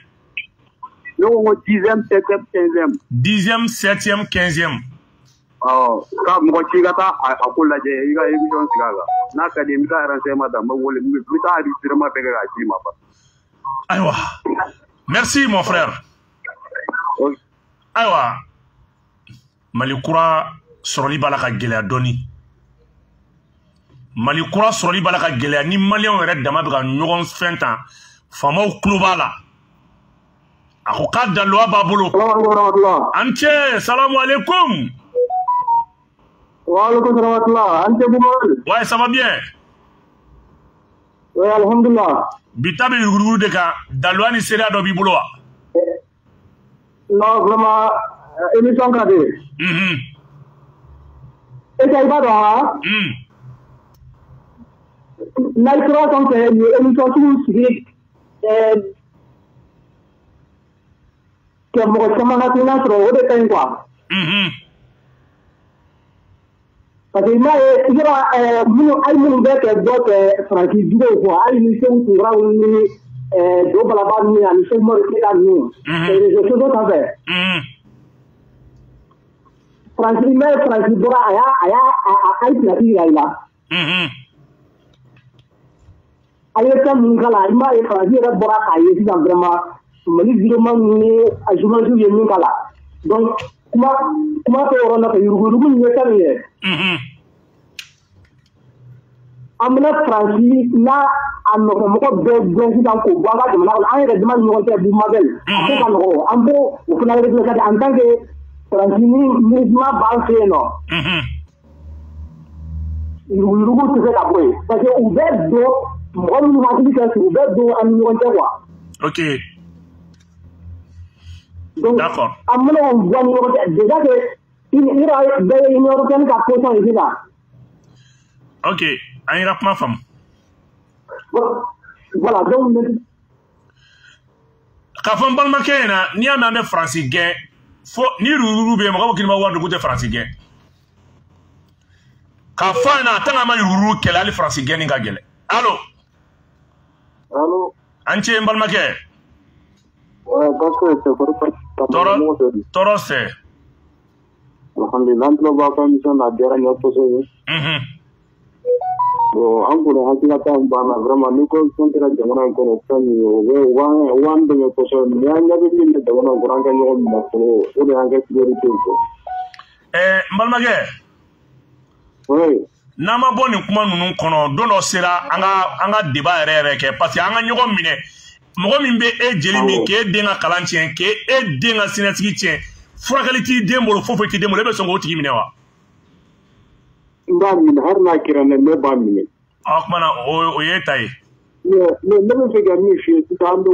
Speaker 4: ne ko n ko 10e 7e 15e
Speaker 2: 10e 7e 15e
Speaker 4: ka mɔgɔ ci ka taa a ko lajɛ i ka émission sigi a kan n'a ka di n bɛ taa renseignement ta n bɛ wele n bɛ taa enregistrement bɛɛ kɛ k'a ci ma
Speaker 2: Aïwa. Merci, mon frère. Aïwa. Malikura Soroli Balaka Gelea Doni. Malikura Soroli Balaka Gelea ni Malion Red Damabra Nyon Fenta. Fama ou Klubala. Akokad Daloa Babolo. Anche, salam alaikum.
Speaker 5: Wa alaikum salam. Anche Boumal.
Speaker 2: Ouais, ça va bien.
Speaker 5: Ouais, alhamdulillah.
Speaker 2: Bitabe Yururu de ka Daloa ni Sera do Bibuloa.
Speaker 5: Non, vraiment, émission cadée. Et ça y va dans Naïtra, donc, émission sous-script. Que mon camarade n'a pas trop de temps, quoi. Parce que moi, il y a un bec d'autres Francis Dubé, quoi. Il y a une mission pour une double là-bas, il y a une mission pour nous. Et les choses sont faites. Francis, mais Francis Dubé, il y a là. Il y a un mungala, il m'a Francis Dubé, il y a vraiment. Mali vraiment ni ajuma ju yemi kala donc kuma to rona ko yurugo ni tamye amna Francis na amno ko be go dan ko banga de na ay de man no te bi model ko kan ko ambo ko na de ka en tant que Francis ni mouvement banque no yurugo te ka boy parce que ouvert do mo ni ma ti ka ouvert do am ni on te quoi.
Speaker 2: OK. D'accord.
Speaker 5: Déjà que il a une européenne qui a posé ici là.
Speaker 2: OK. Un rapidement femme.
Speaker 5: Voilà donc.
Speaker 2: Quand on parle de ni à même français gain, faut ni roubé moi qui m'a voir de côté français gain. Quand on a tant à mal roubé qu'elle a le français gain n'inga gele. Allô.
Speaker 5: Allô.
Speaker 2: Anche en parle
Speaker 5: ouais, parce que c'est pour
Speaker 2: Toro c'est.
Speaker 5: Alhamdulillah, nous va faire mission à dernière position. Bon, encore un petit peu vraiment nous concentrons vraiment encore sur one de nos positions. Il y a une de vraiment grand gagnant pour le engagement sécurité.
Speaker 2: Malmagé.
Speaker 5: Oui.
Speaker 2: Nama boni kuma nunu kono dono sera anga débat rere ke parce que anga nyogo mine mogo min be e jeli min ke denga kalancien ke e denga sinatigi tien furakalité dembolo fofo ti dembolo be songo tigi mine wa
Speaker 5: ndami har na kirane me ba mine
Speaker 2: akmana o yetaye
Speaker 5: ne me fe gami fi ti ando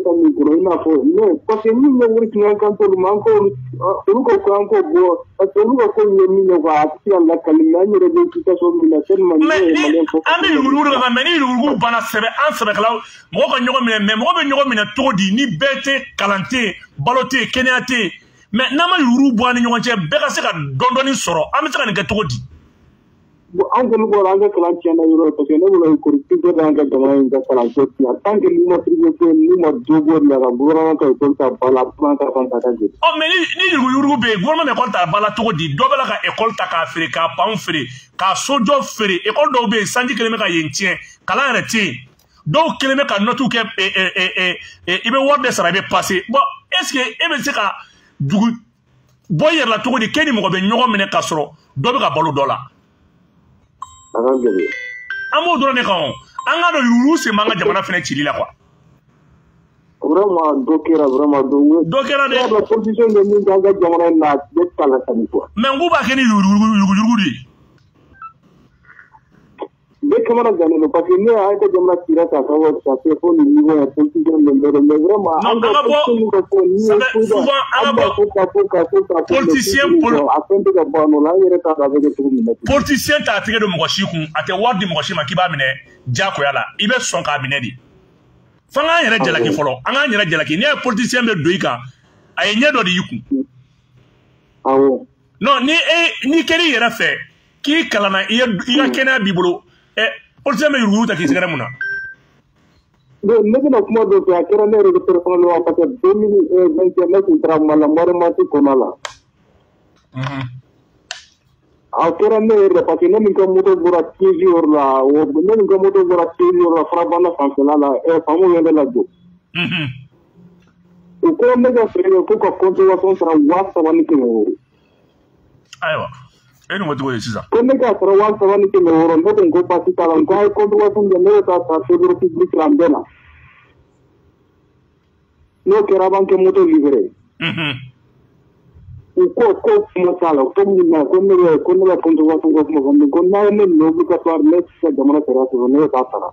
Speaker 5: sa mi ko ina fo ne parce que ni ne wuri tin kan to manko ko anko bo parce que ko ni ne wa ti alla kalima ni rebe ti ta so mi na sen man
Speaker 2: mais ami wuri ga meni wuri bana sebe an sebe kala mo ko nyogo mine mais mo be nyogo mine todi ni bete kalante balote kenyate mais nama wuri bo ani nyogo che be ka se ka dondoni soro ami se ka ni ke todi
Speaker 5: an ko ko ranga kalante na yoro parce que ne wala ko ti do ranga dama inga kalante ti tant que ni mo trigo ko ni mo dogo la ga bura ka ko ta bala plan ta kan ta ji
Speaker 2: oh mais ni yuru be gouvernement me ko ta bala to di do bala ka école ta ka fere ka pan fere ka sojo fere école do be sanji keleme ka yentien kala reti do keleme ka notu ke ibe worde sara be passer bon est-ce que e be se ka dugu boyer la to di keni mo be nyogo mine ka soro do be ka balo do la amo do ne kan anga do yuru se manga jamana fene chili la quoi
Speaker 5: vraiment dokera de la position de nous dans la jamana na de kala tani quoi
Speaker 2: mais nguba keni yuru di
Speaker 5: de kamera gane parce que ne a été jamana tira ta ko ça fait pour niveau position de mais vraiment
Speaker 2: anga bo souvent anga bo politicien politicien ta tigé de mogoshi kun ate ward mogoshi ma kiba mine jako yala ibe son ka mine di fanga yere jalaki folo anga yere jalaki ni politicien be doika ay nyedo di yiku
Speaker 5: awo
Speaker 2: non ni keri yere fe ki kalana iya kena bibolo politicien be yuru ta ki sigara muna
Speaker 5: ne na kuma do ya kera ne re téléphone lo parce que 2021 ko tra mala mare mati konala a kera ne re parce que ne mi ko moto bura tiji orla o ne mi ko moto bura tiji orla fra bana fansela la e famu yende la do O ko ne ka feere ko ka contribution sara 3,000
Speaker 2: Ayiwa. E ni moto ye sisan.
Speaker 5: Ko ne ka sara 3,000 ne ko ko pasi ta lan ko ay contribution de ne ta sa sécurité publique la bena. No kera banque moto livré. Ko mo sala ko mi na ko ne la contribution ko na ne no obligatoire ne se demande sara so ne ta sara.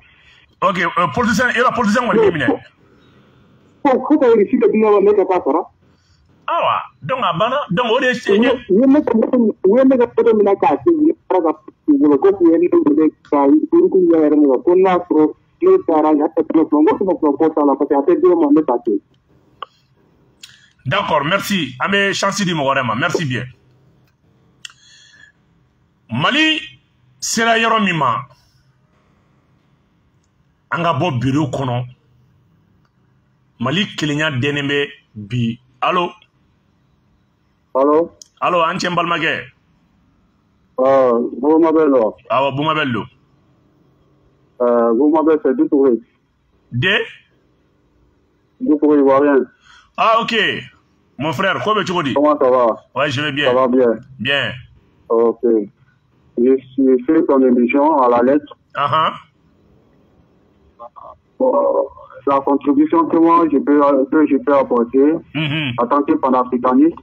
Speaker 2: Ok, politicien, il y a politicien qui est
Speaker 5: Ko ta iri sita dina ne ka ta sara.
Speaker 2: Awa, donc abana, donc on est
Speaker 5: ne ka to mina ka ci para ka ko ko ni de ka pour ko ya re mo ko na pro le sara ya ta pro ko ta la parce que ate dio mo ne ta ci.
Speaker 2: D'accord, merci. Amé chance di mogorema, merci bien. Mali sera yoro mima. Anga bo bureau kono. Mali kelenya denebe bi. Allô?
Speaker 5: Allô?
Speaker 2: Allô, Anche Mbalmage.
Speaker 5: Vous m'appelez.
Speaker 2: Ah, vous m'appelez.
Speaker 5: Vous m'appelez, c'est Dutouré. Dutouré ivoirien.
Speaker 2: Ah, ok. Mon frère, comment tu dis?
Speaker 5: Comment ça va?
Speaker 2: Ouais, je vais bien.
Speaker 5: Ça va bien.
Speaker 2: Bien.
Speaker 5: Ok. Je fais ton émission à la lettre. La contribution que moi je peux apporter en tant que panafricaniste.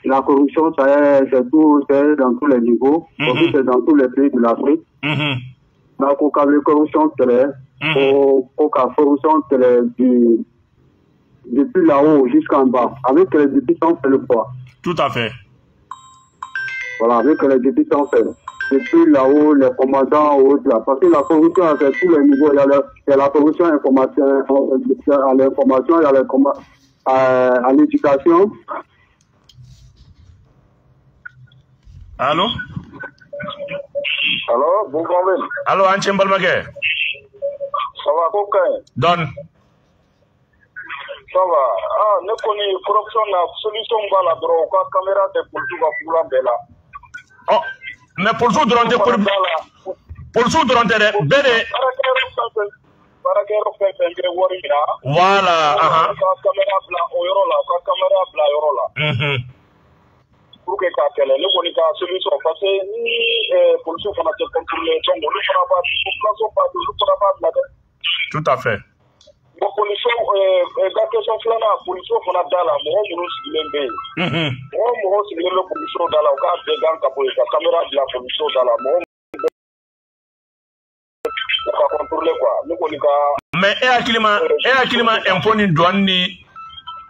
Speaker 5: La corruption, c'est dans tous les niveaux, c'est dans tous les pays de l'Afrique. Donc, au cas de corruption, au cas de corruption, depuis là-haut jusqu'en bas, avec les députés, on fait le poids.
Speaker 2: Tout à fait.
Speaker 5: Voilà, avec les députés, on fait. Depuis là-haut, les commandants, là, parce que la corruption, c'est tous les niveaux. Il y a la corruption à l'information, il y a à l'éducation.
Speaker 2: Allô?
Speaker 6: Allô, bonjour.
Speaker 2: Allô, Anche Mbalmage.
Speaker 6: Ça va, coquin?
Speaker 2: Donne.
Speaker 6: Ça va. Ah, ne connais corruption, la solution va la drogue, caméra de politique pour la belle.
Speaker 2: Oh, mais pour le durant des pour durant des bébés. Voilà.
Speaker 6: Pour que quelqu'un ne connaisse pas solution parce que ni politique fana te contrôler donc on ne fera pas
Speaker 2: tout à fait.
Speaker 6: Bon politique la question flana politique fana dala mo mo sigilen be mo sigilen le politique dala o ka de gan ka politique caméra de la politique dala mo ka contrôler quoi ni ko ni ka
Speaker 2: mais e akilima imponi douane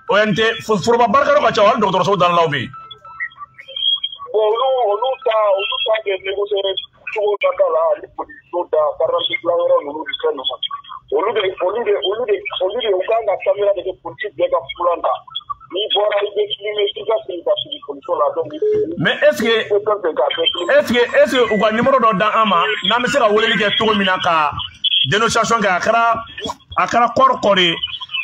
Speaker 2: ONT furba barka ko chawal docteur so dala lawbe
Speaker 6: olu ta de négocier tout dans la politique da 40 kilomètres nous disons olu de Uganda caméra de politique de Fulanda ni bora ide kilométrique c'est pas sur politique là donc
Speaker 2: mais est-ce que uga numéro do dan ama na me sera woleli ke to mina ka dénonciation ka akara korkori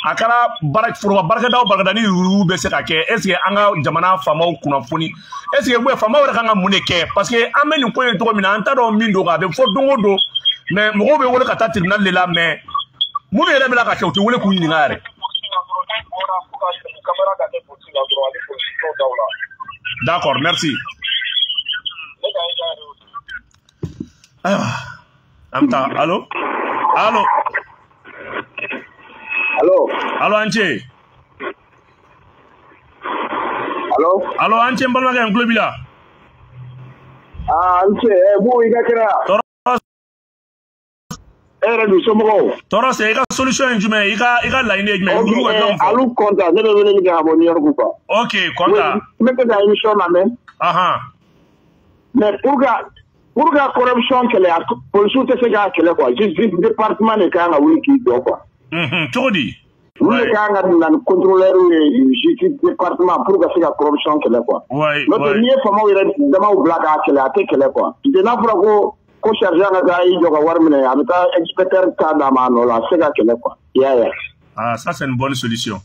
Speaker 2: akara barak furwa barkadaw barkadani ru be se ka ke est-ce que anga jamana famaw kunafoni est-ce que we famaw re kanga muneke parce que ameni ko to mina anta do min do ga be fo dongo do mais mo be wole ka ta tribunal le la mais munu yɛrɛ bɛna ka kɛ u tɛ wele k'u ɲininka yɛrɛ. D'accord, merci. Ayiwa an bɛ taa allo allo allo an ce. allo an ce n balimakɛ n tulo b'i la.
Speaker 5: An ce bu i ka kɛnɛ.
Speaker 2: Tɔɔrɔ se i ka solution ye jumɛn ye i ka laɲini ye jumɛn ye.
Speaker 5: Alu kɔnta ne bɛ wele kɛ ka bɔ New York quoi.
Speaker 2: Ok kɔnta.
Speaker 5: N bɛ fɛ ka émission lamɛn. Mais pour que corruption kɛlɛ policiers tɛ se k'a kɛlɛ quoi juste département de kan ka wuli k'i jɔ quoi.
Speaker 2: Cogo di.
Speaker 5: Olu de kan ka na ni contrôleur ye justice département pour que se ka corruption kɛlɛ quoi. N'o tɛ n'i ye famaw yɛrɛ damaw bila k'a kɛlɛ a tɛ kɛlɛ quoi. N'a fɔra ko chargé ka taa i jɔ ka wari minɛ a bɛ taa inspecteur ta d'a ma nɔ la a se ka kɛlɛ quoi.
Speaker 2: Ah, ça c'est une bonne solution.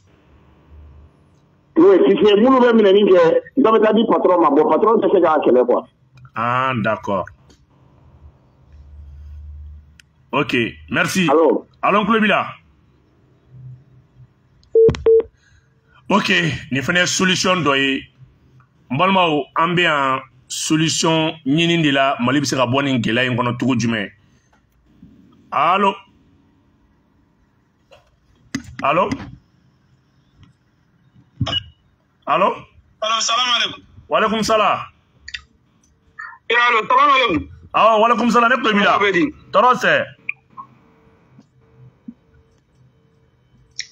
Speaker 5: Oui, si c'est minnu bɛ minɛni kɛ dɔ bɛ taa di patron ma bon patron tɛ se k'a kɛlɛ quoi.
Speaker 2: Ah, d'accord. Ok, merci.
Speaker 5: Allô?
Speaker 2: Allô, Klobila. Ok, ni fana solution dɔ ye. N balimaw an bɛ yan solution ɲini de la Mali bɛ se ka bɔ nin gɛlɛya in kɔnɔ cogo jumɛn? Allô? Allô? Allô?
Speaker 6: Allô, salam alaikum.
Speaker 2: Wa alaikum salam.
Speaker 6: Allô, salam alaikum.
Speaker 2: Ah, wa alaikum salam, ne Klobila. Tɔɔrɔ tɛ.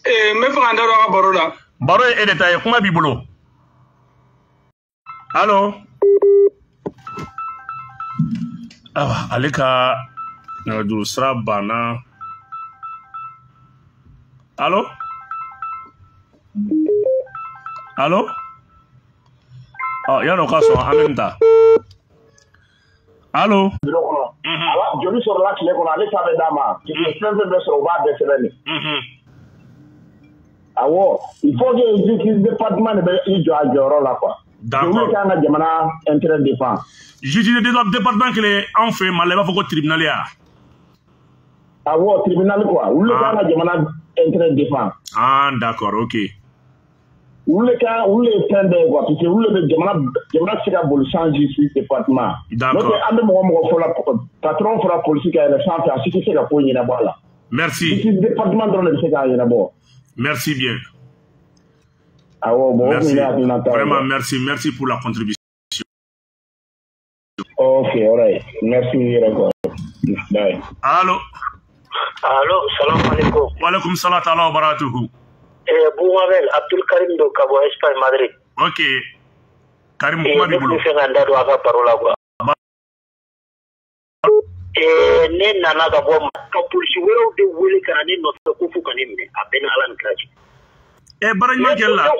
Speaker 6: N bɛ fɛ ka n da don a ka baro la.
Speaker 2: Baro ye e de ta ye, kuma b'i bolo. Allô? Awa, ale ka nɛgɛjuru sira banna. Allô? Allô? Yan'o ka sɔn an bɛ nin ta. Allô?
Speaker 5: Joli sɔrɔla tile kɔnɔ ale ta bɛ d'a ma. Fɛn fɛn bɛ sɔrɔ u b'a bɛɛ sɛbɛn nin. Awɔ, il faut que justice département de bɛ i jɔ a jɔyɔrɔ la quoi.
Speaker 2: D'accord.
Speaker 5: Olu kan ka jamana intérêt défend.
Speaker 2: Justice département kelen an fɛ Mali la i b'a fɔ ko tribunal ya.
Speaker 5: Awɔ, tribunal quoi. Olu kan ka jamana intérêt défend.
Speaker 2: Ah, d'accord, ok.
Speaker 5: Olu ye fɛn bɛɛ quoi parce que olu bɛ jamana se ka boli sans justice département.
Speaker 2: D'accord.
Speaker 5: N'o tɛ an bɛ mɔgɔ fɔ la patron fɔra polisi ka yɛlɛ sanfɛ a si tɛ se ka ko ɲɛnabɔ a la.
Speaker 2: Merci.
Speaker 5: Justice département dɔrɔn de bɛ se k'a ɲɛnabɔ.
Speaker 2: Merci bien.
Speaker 5: Merci.
Speaker 2: Vraiment, merci pour la contribution.
Speaker 5: Ok, all right. Merci. Bye.
Speaker 2: Allô?
Speaker 7: Allô, salam alaikum.
Speaker 2: Wa alaikum salam wa barakatuhu.
Speaker 7: Boumabel, Abdul Karim do Cabo Espagne, Madrid.
Speaker 2: Ok. Karim, kuma b'i bolo.
Speaker 7: Ne fɛ ka n da don a ka baro la quoi. Ne nana ka bɔ ka polisi wɛrɛw de wele ka na ne nɔfɛ ko fo ka ne minɛ a bɛɛ ni Ala ni kira cɛ.
Speaker 2: Bara ɲuman kɛli la.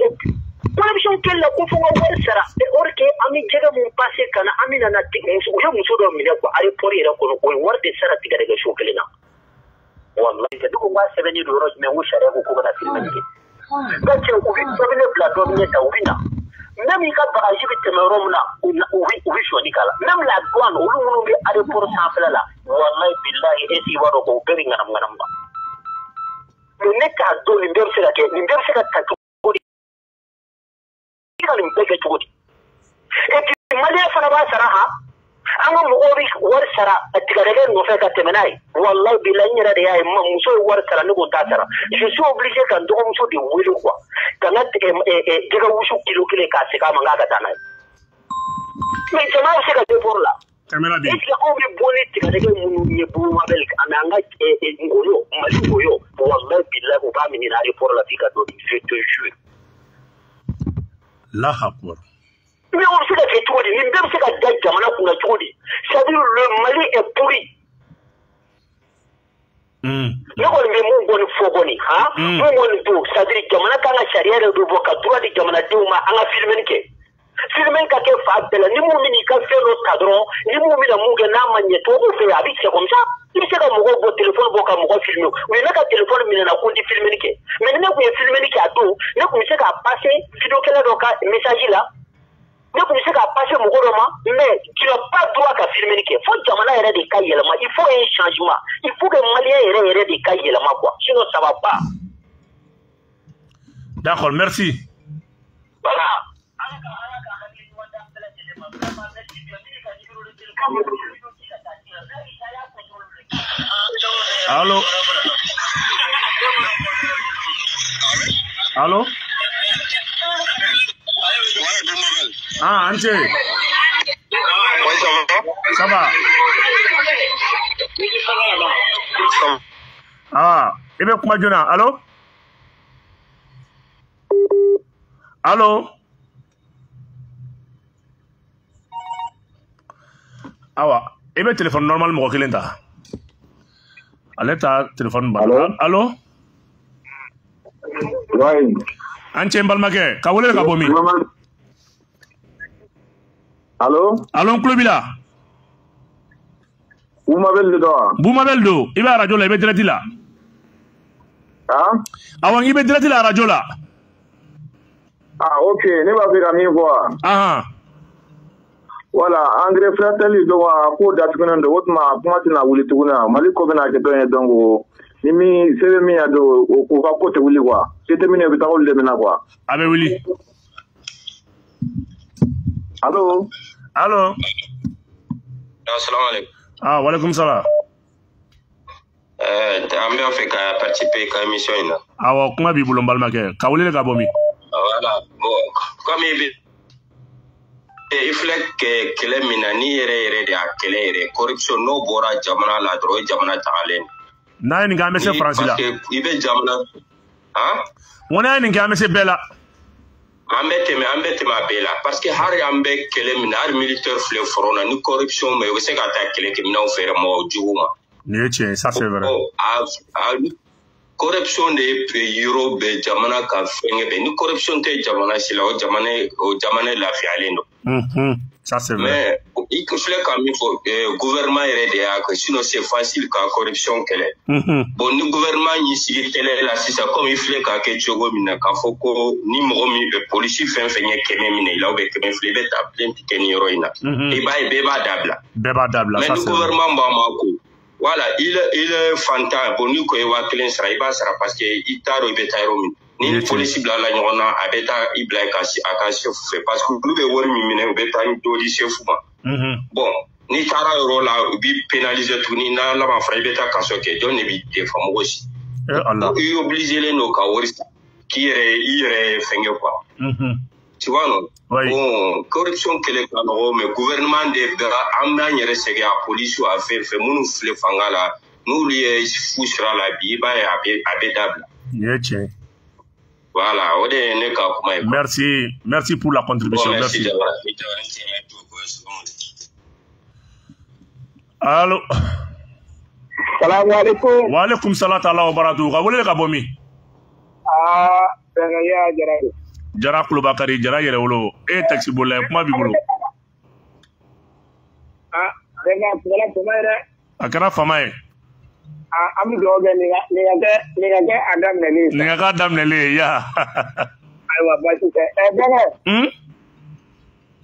Speaker 7: Connection kɛli la ko fo n ka wari sara or que an bɛ jɛgɛ mun passe ka na an bɛ nana u ye muso dɔ minɛ quoi aéroport yɛrɛ kɔnɔ o ye wari de sara tigɛdɛgɛ so kelen na. Wallahi ne ko n b'a sɛbɛnni don yɔrɔ jumɛn n ko sariya ko ko ka na filmé kɛ. Nka cɛ u bɛ dɔ bɛ ne bila dɔ bɛ ne ta u bɛ na. Même i ka bagaji bɛ tɛmɛ yɔrɔ min na u bɛ sɔnni k'a la. Même la douane olu minnu bɛ aéroport sanfɛla la wallahi billahi est-ce que i b'a dɔn ko u bɛɛ bɛ ŋanamu ŋanamu na. Mais ne t'a dɔn nin bɛɛ bɛ se ka kɛ nin bɛɛ bɛ se ka ta cogo di? I ka nin bɛɛ kɛ cogo di? Et puis maliyɛn fana b'a sara han. An ka mɔgɔw bɛ wari sara tigɛdɛgɛ nɔfɛ ka tɛmɛ n'a ye. Wallahi billahi n yɛrɛ de y'a ye muso ye wari sara ne ko n t'a sara. Je suis obligé ka n dɔgɔmuso de wele quoi. Ka n ka jɛgɛ wusu kilo kelen k'a segin a ma n k'a ka taa n'a ye. Mais jama bɛ se ka déport la. Est-ce que anw bɛ bɔ ni tigɛdɛgɛ minnu ye Boumabel ani an ka Ngoyo Mali Ngoyo wallahi billahi u b'a minɛ aéroport la f'i ka dɔ di je te jure.
Speaker 2: Allahu akbar.
Speaker 7: Mais on se ka kɛ cogo di nin bɛɛ bɛ se ka da jamana kunna cogo di c'est-à-dire le Mali est pourri. Ne kɔni bɛ mun kɔni fɔ kɔni mun kɔni don c'est-à-dire jamana kan ka sariya yɛrɛ dɔ bɔ ka droit di jamanadenw ma an ka filmeni kɛ filmeni ka kɛ fa bɛɛ la ni mun bɛ n'i ka fɛn dɔ ta dɔrɔn ni mun bɛna mun kɛ n'a ma ɲɛ tubabuw fɛ yen a bɛ cɛ comme ça i bɛ se ka mɔgɔw bɔ téléphone bɔ ka mɔgɔ filmer u ye ne ka téléphone minɛ na ko n tɛ filmeni kɛ mais ni ne tun ye filmeni kɛ a don ne tun bɛ se k'a passer vidéokɛla dɔ ka message la. Ne kun bɛ se k'a passer mɔgɔ dɔ ma mais tu n'as pas droit ka filmeni kɛ fo jamana yɛrɛ de ka yɛlɛma il faut un changement il faut que maliyɛn yɛrɛ de ka yɛlɛma quoi sinon ça va pas.
Speaker 2: D'accord, merci.
Speaker 7: Voilà.
Speaker 2: Allô? Allô? Ah, Anche.
Speaker 6: Ouais,
Speaker 2: ça va? Ah, il veut comment dire? Allô? Allô? Awa, il veut téléphone normal mo kelenta. Ale ta téléphone ba. Allô?
Speaker 5: Ouais.
Speaker 2: Anche mbalmake, ka wole ka bomi.
Speaker 5: Allô?
Speaker 2: Allô, Klobila? Boumabel do. I bɛ radio la, i bɛ direct la. Awɔ, i bɛ direct la radio la.
Speaker 5: Ah, ok. Ne b'a fɛ ka min fɔ. Voilà, engrais frateli donc ko datukuna ndo wotuma kuma tina wuli tuguna mali ko bena ke don donc ni mi sebe mi ado ko ka ko te wuli quoi c'était mine bi tawol de mena quoi
Speaker 2: abe wuli
Speaker 5: allo
Speaker 8: assalamu alaikum
Speaker 2: wa alaikum salam
Speaker 8: ambe on fait ka participer ka émission ina
Speaker 2: awa kuma bi bolo mbalma ke ka wuli ka bomi
Speaker 8: voilà bon comme il faut que kele mina ni yere de akele yere corruption no bora jamana la dro jamana talen
Speaker 2: na ni ga mese France la
Speaker 8: ibe jamana
Speaker 2: wona ni ga mese bela
Speaker 8: ambete ma bela parce que har ambe kele mina har militaire fleur frona ni corruption mais c'est ka ta kele ke mina on faire mo djuma
Speaker 2: ni che ça c'est vrai
Speaker 8: corruption de euro be jamana ka fenge be ni corruption te jamana sila o jamana la fialendo
Speaker 2: ça c'est vrai
Speaker 8: mais il faut quand même faut gouvernement aider que sinon c'est facile quand corruption kele bon ni gouvernement ni si télé la si ça comme il faut que chogo mina ka foko ni mo mi le policier fait fenye keme mina il a be keme flebe ta plainte ke ni roina e ba dabla mais le gouvernement ba mako voilà il est fantasme bon ni ko e wa clean sera iba sera parce que itaro ibetairo ni police bla la nyona abeta ibla kasi akasi fait parce que nous be wor mi mine beta ni dodi chef bon ni tara ro la bi pénaliser tout ni na la ma fra beta kaso ke don ne bi te famo aussi Allah il obligé les no ka wori qui ire fenge quoi tu vois non bon corruption kele ka no mais gouvernement de bera amna nyere sege a police ou affaire fait munu fle fangala nous lié fouchera la bi ba abedable
Speaker 2: yeche.
Speaker 8: Voilà,
Speaker 2: merci pour la contribution. Bon, merci. Allô.
Speaker 5: Salam alaikum.
Speaker 2: Wa alaikum salam wa barakatuh. Ka wele ka bomi. Jara Kulubakari, Jara yɛrɛ wolo. E taxi bola kuma b'i bolo. A kɛra fama ye.
Speaker 5: An bɛ dugawu kɛ nin ka kɛ a daminɛlen
Speaker 2: ya.
Speaker 5: Ayiwa baasi tɛ bɛnkɛ.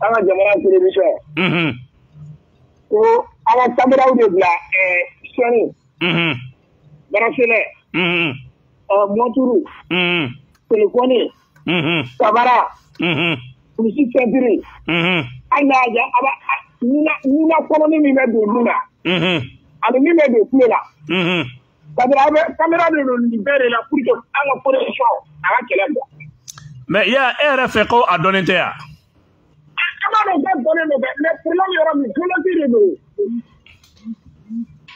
Speaker 5: An ka jamana télévision. Ko an ka caméraw de bila sɔnni. Barafinɛ. Monturu. Téléphone. Sabara. Kulisi ceinture. An y'a ja ni na kɔnɔni min bɛ don nun na. Ani min bɛ don kulo la. Caméra de don nin bɛɛ de la pour que an ka production a ka kɛlɛ bɔ.
Speaker 2: Mais e yɛrɛ fɛ ko a dɔnnen tɛ yan.
Speaker 5: An b'a dɔn k'a dɔnnen don mais problème yɔrɔ min violence de don.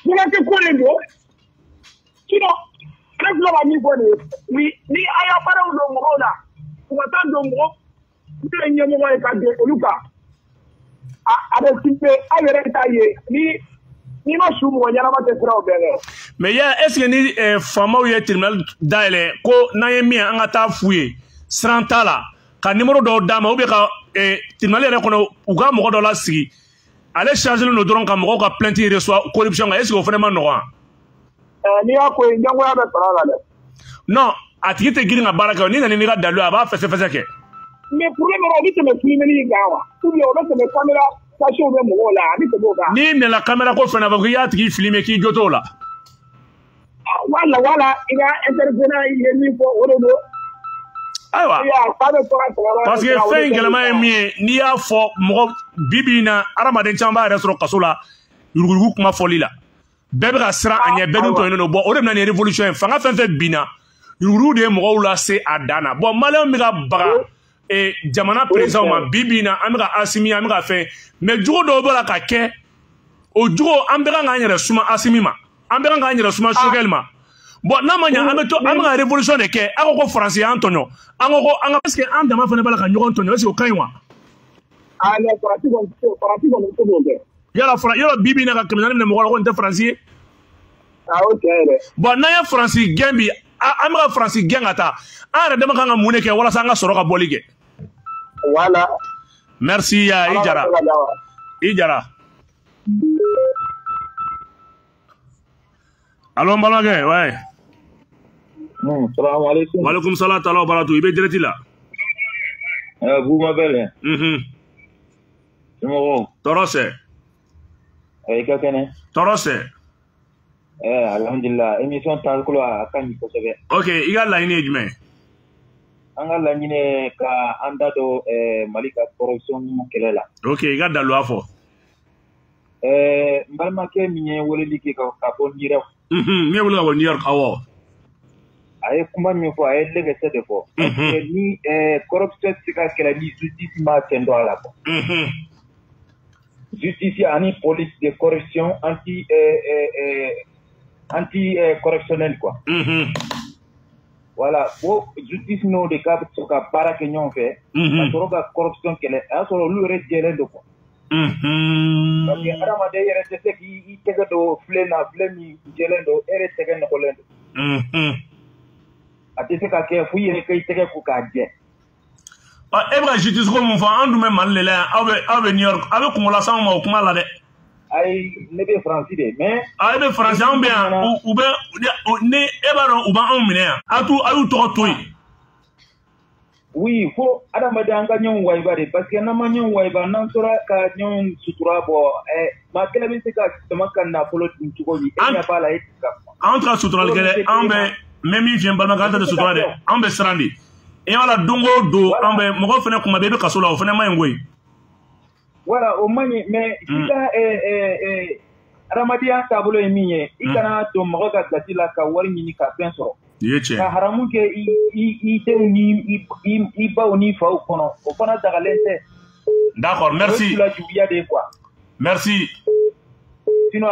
Speaker 5: Violence ko de don. Sinon ne filɛ ka min fɔ de ni a y'a baaraw don mɔgɔw la u ka taa don mɔgɔ min ye ɲɛmɔgɔ ye ka don olu kan a bɛ siffler aw yɛrɛ t'a ye ni ma su mɔgɔ ɲɛnama tɛ siraw bɛɛ kɛ.
Speaker 2: Mais est-ce que ni faamaw ye tribunal dayɛlɛ ko n'an ye min an ka taa f'u ye siran t'a la ka numéro dɔw d'a ma ou bien ka tribunal yɛrɛ kɔnɔ u ka mɔgɔ dɔ la sigi ale chargelen don dɔrɔn ka mɔgɔw ka plainte reçoit corruption kan est-ce que o fana ma nɔgɔn.
Speaker 5: N'i y'a ko ye ɲɛngoya bɛ sɔrɔ a la dɛ.
Speaker 2: Non a tigi tɛ girin ka baara kɛ n'i nana n'i ka dalu a b'a fɛsɛfɛsɛ kɛ.
Speaker 5: Mais problème yɛrɛ o bɛ tɛmɛ filmeli kan wa ou bien o bɛ tɛmɛ caméra station bɛ mɔgɔw la a bɛ tɛmɛ o kan. N'i
Speaker 2: minɛla caméra ko fɛnɛ fɔ k'i y'a tigi filmer k'i jo t'o la.
Speaker 5: Wala i ka intervenant ye min fɔ o de don.
Speaker 2: Ayiwa parce que fɛn in gɛlɛma ye min ye n'i y'a fɔ mɔgɔ bi in na adamaden caman b'a yɛrɛ sɔrɔ kaso la yuruguyurugu kuma fɔli la bɛɛ bɛ ka siran a ɲɛ bɛɛ dun tɔɲɔnnen don o de bɛ na ni révolution ye fanga fɛn fɛn binna yuruguyurugu de ye mɔgɔw lase a dan na bon maliyɛnw bɛ ka baga jamana président ma bi in na an bɛ ka Asimi an bɛ ka fɛn mais jogo dɔw bɛ la ka kɛ o jogo an bɛ kan k'an yɛrɛ suma Asimi ma an bɛ kan k'an yɛrɛ suma Choguel ma. Bon n'a ma ɲɛ an bɛ ka révolution de kɛ an ko France y'an tɔɲɔ an ko an ka est-ce que an dama fana b'a la ka ɲɔgɔn tɔɲɔ est-ce que o ka ɲi wa.
Speaker 5: Mais Faransi kɔni tɛ k'o kɛ.
Speaker 2: Yala bi in na ka 400 minɛ mɔgɔ la ko nin tɛ Faransi ye.
Speaker 5: O tiɲɛ yɛrɛ.
Speaker 2: Bon n'an ye Faransi gɛn bi an bɛ ka Faransi gɛn ka taa an yɛrɛ dama kan ka mun de kɛ walasa an ka sɔrɔ ka bɔli kɛ.
Speaker 5: Voilà.
Speaker 2: Merci ya i jara. Allo n balimakɛ ouais.
Speaker 5: Salam alaikum.
Speaker 2: Wa alaikum salam tala wa barakatuh. I bɛ direct la.
Speaker 5: Vous m'appelez.
Speaker 2: Torose. Torose.
Speaker 9: Alhamdulillah. Émission Talkolo à Kani Kosebe.
Speaker 2: Ok, il y a la ligne du
Speaker 9: Anga la ligne ka andado Malika corruption kelela.
Speaker 2: Ok, il y a dans l'offre.
Speaker 9: Mbalma ke minye wole liki ka bonira.
Speaker 2: Mi wole ka bonira kawo.
Speaker 9: Aye kuma mi fo aye lege se defo. Ni corruption sika kela ni justice ma tendo ala ko. Justice ani police de corruption anti correctionnel quoi. Voilà, pour justice no de cap sur ka para que ñon fait. La droga corruption kele a solo lu re jele do quoi. Parce que adama de yere te ki I tege do flena flemi jele do ere tege no kolendo. Ati se ka ke fu yere kay tege ku ka je.
Speaker 2: Ebra justice ko mon fa andu me mal le la ave New York ave ko la sama o kuma la de.
Speaker 9: Ay ne be français de mais
Speaker 2: ay be français on bien ou be ne eba no uba on mine atu ayu to toy.
Speaker 9: Oui, faut adama de anga nyon waiba de parce que na ma nyon waiba nan sora ka nyon sutura bo ma kele bi se ka tama kan na polo tuko ni e ya bala e ka
Speaker 2: entre sutura le ambe memi vient balma ganta de sutura de ambe srandi e wala dongo do ambe mo fene kuma bebe kasola o fene ma ngoy.
Speaker 9: Voilà, au moins, mais si ça Ramadia tabolo emiye, ikana to maroka gati la ka wari ni ka penso.
Speaker 2: Yeche.
Speaker 9: Ka haramu ke I te ni I ba oni fa o kono. O kono daga lente.
Speaker 2: D'accord, merci. Merci.
Speaker 9: Sinon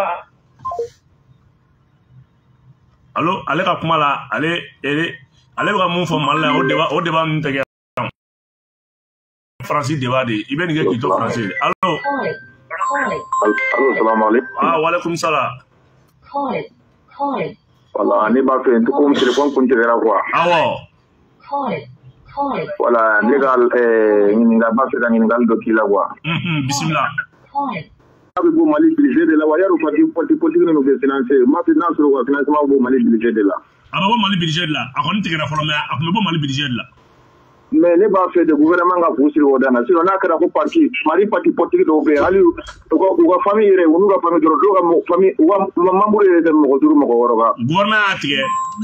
Speaker 2: Allô, allez ka kuma la, allez ka mun fo malla o débat min tege. Français débat de il ben qui to français. Allô.
Speaker 10: Allô, salam alaikum.
Speaker 2: Ah, wa alaikum salam.
Speaker 10: Voilà, ne ba fait tout comme téléphone pour te verra quoi.
Speaker 2: Ah
Speaker 10: voilà, légal ni nga ba fait ni ngal do kila quoi.
Speaker 2: Bismillah.
Speaker 10: Abi bo Mali budget de la wa yaro parti politique no be financer. Ma finance ro wa financement bo Mali budget de la.
Speaker 2: Ah bo Mali budget de la. Akoni tigera folo mais akome bo Mali budget de la.
Speaker 10: Mais les bas fait de gouvernement a poussé au dana si on a que la parti mari parti politique do be ali ou famille re ou famille do famille ou membre de mo duru mo woroga
Speaker 2: gouvernement atie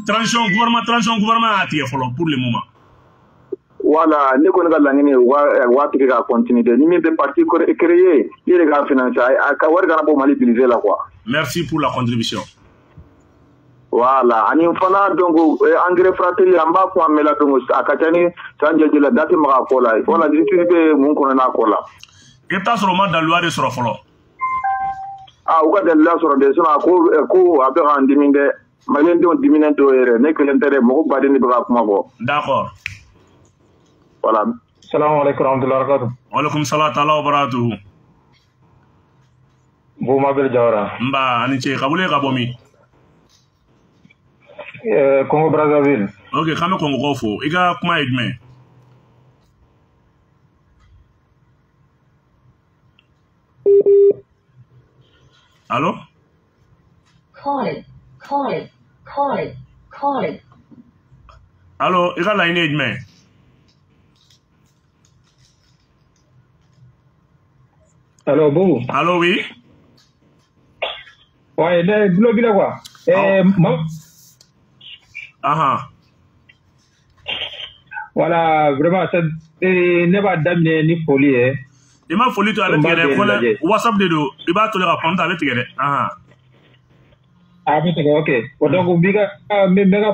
Speaker 2: gouvernement atie pour le moment
Speaker 10: voilà ne ko ngala ngene wa tike ga continuer ni me parti créer il ga financer a ka war ga bo Mali utiliser la quoi.
Speaker 2: Merci pour la contribution.
Speaker 10: Voilà, ani fana donc engrais fratelli amba ko amela donc akatani sanje de la date ma ko la voilà distribuer mon ko na ko la
Speaker 2: et ta sur ma dalwa de sur folo
Speaker 10: ah o ka de la sur de sona ko abe ran diminde malen don diminen to ere ne ko l'intérêt mo ba de ni ba ko ma bo.
Speaker 2: D'accord.
Speaker 10: Voilà.
Speaker 9: Salam alaikum warahmatullahi wabarakatuh.
Speaker 2: Wa alaikum salam ta'ala wa barakatuh.
Speaker 9: Bo mabel jawara.
Speaker 2: Mba ani che kabule ka bomi.
Speaker 9: Congo Brazzaville.
Speaker 2: Ok, kame Congo kofo. Iga kuma edme. Allô?
Speaker 11: Call it.
Speaker 2: Allô, iga line edme.
Speaker 9: Allô, bon.
Speaker 2: Allô, oui.
Speaker 9: Ouais, le blog là quoi. Voilà, vraiment, ça ne va pas ni folie.
Speaker 2: Il m'a folie, tu as le WhatsApp de l'eau. Il va te le répondre avec le
Speaker 9: Ah, ok. Donc, méga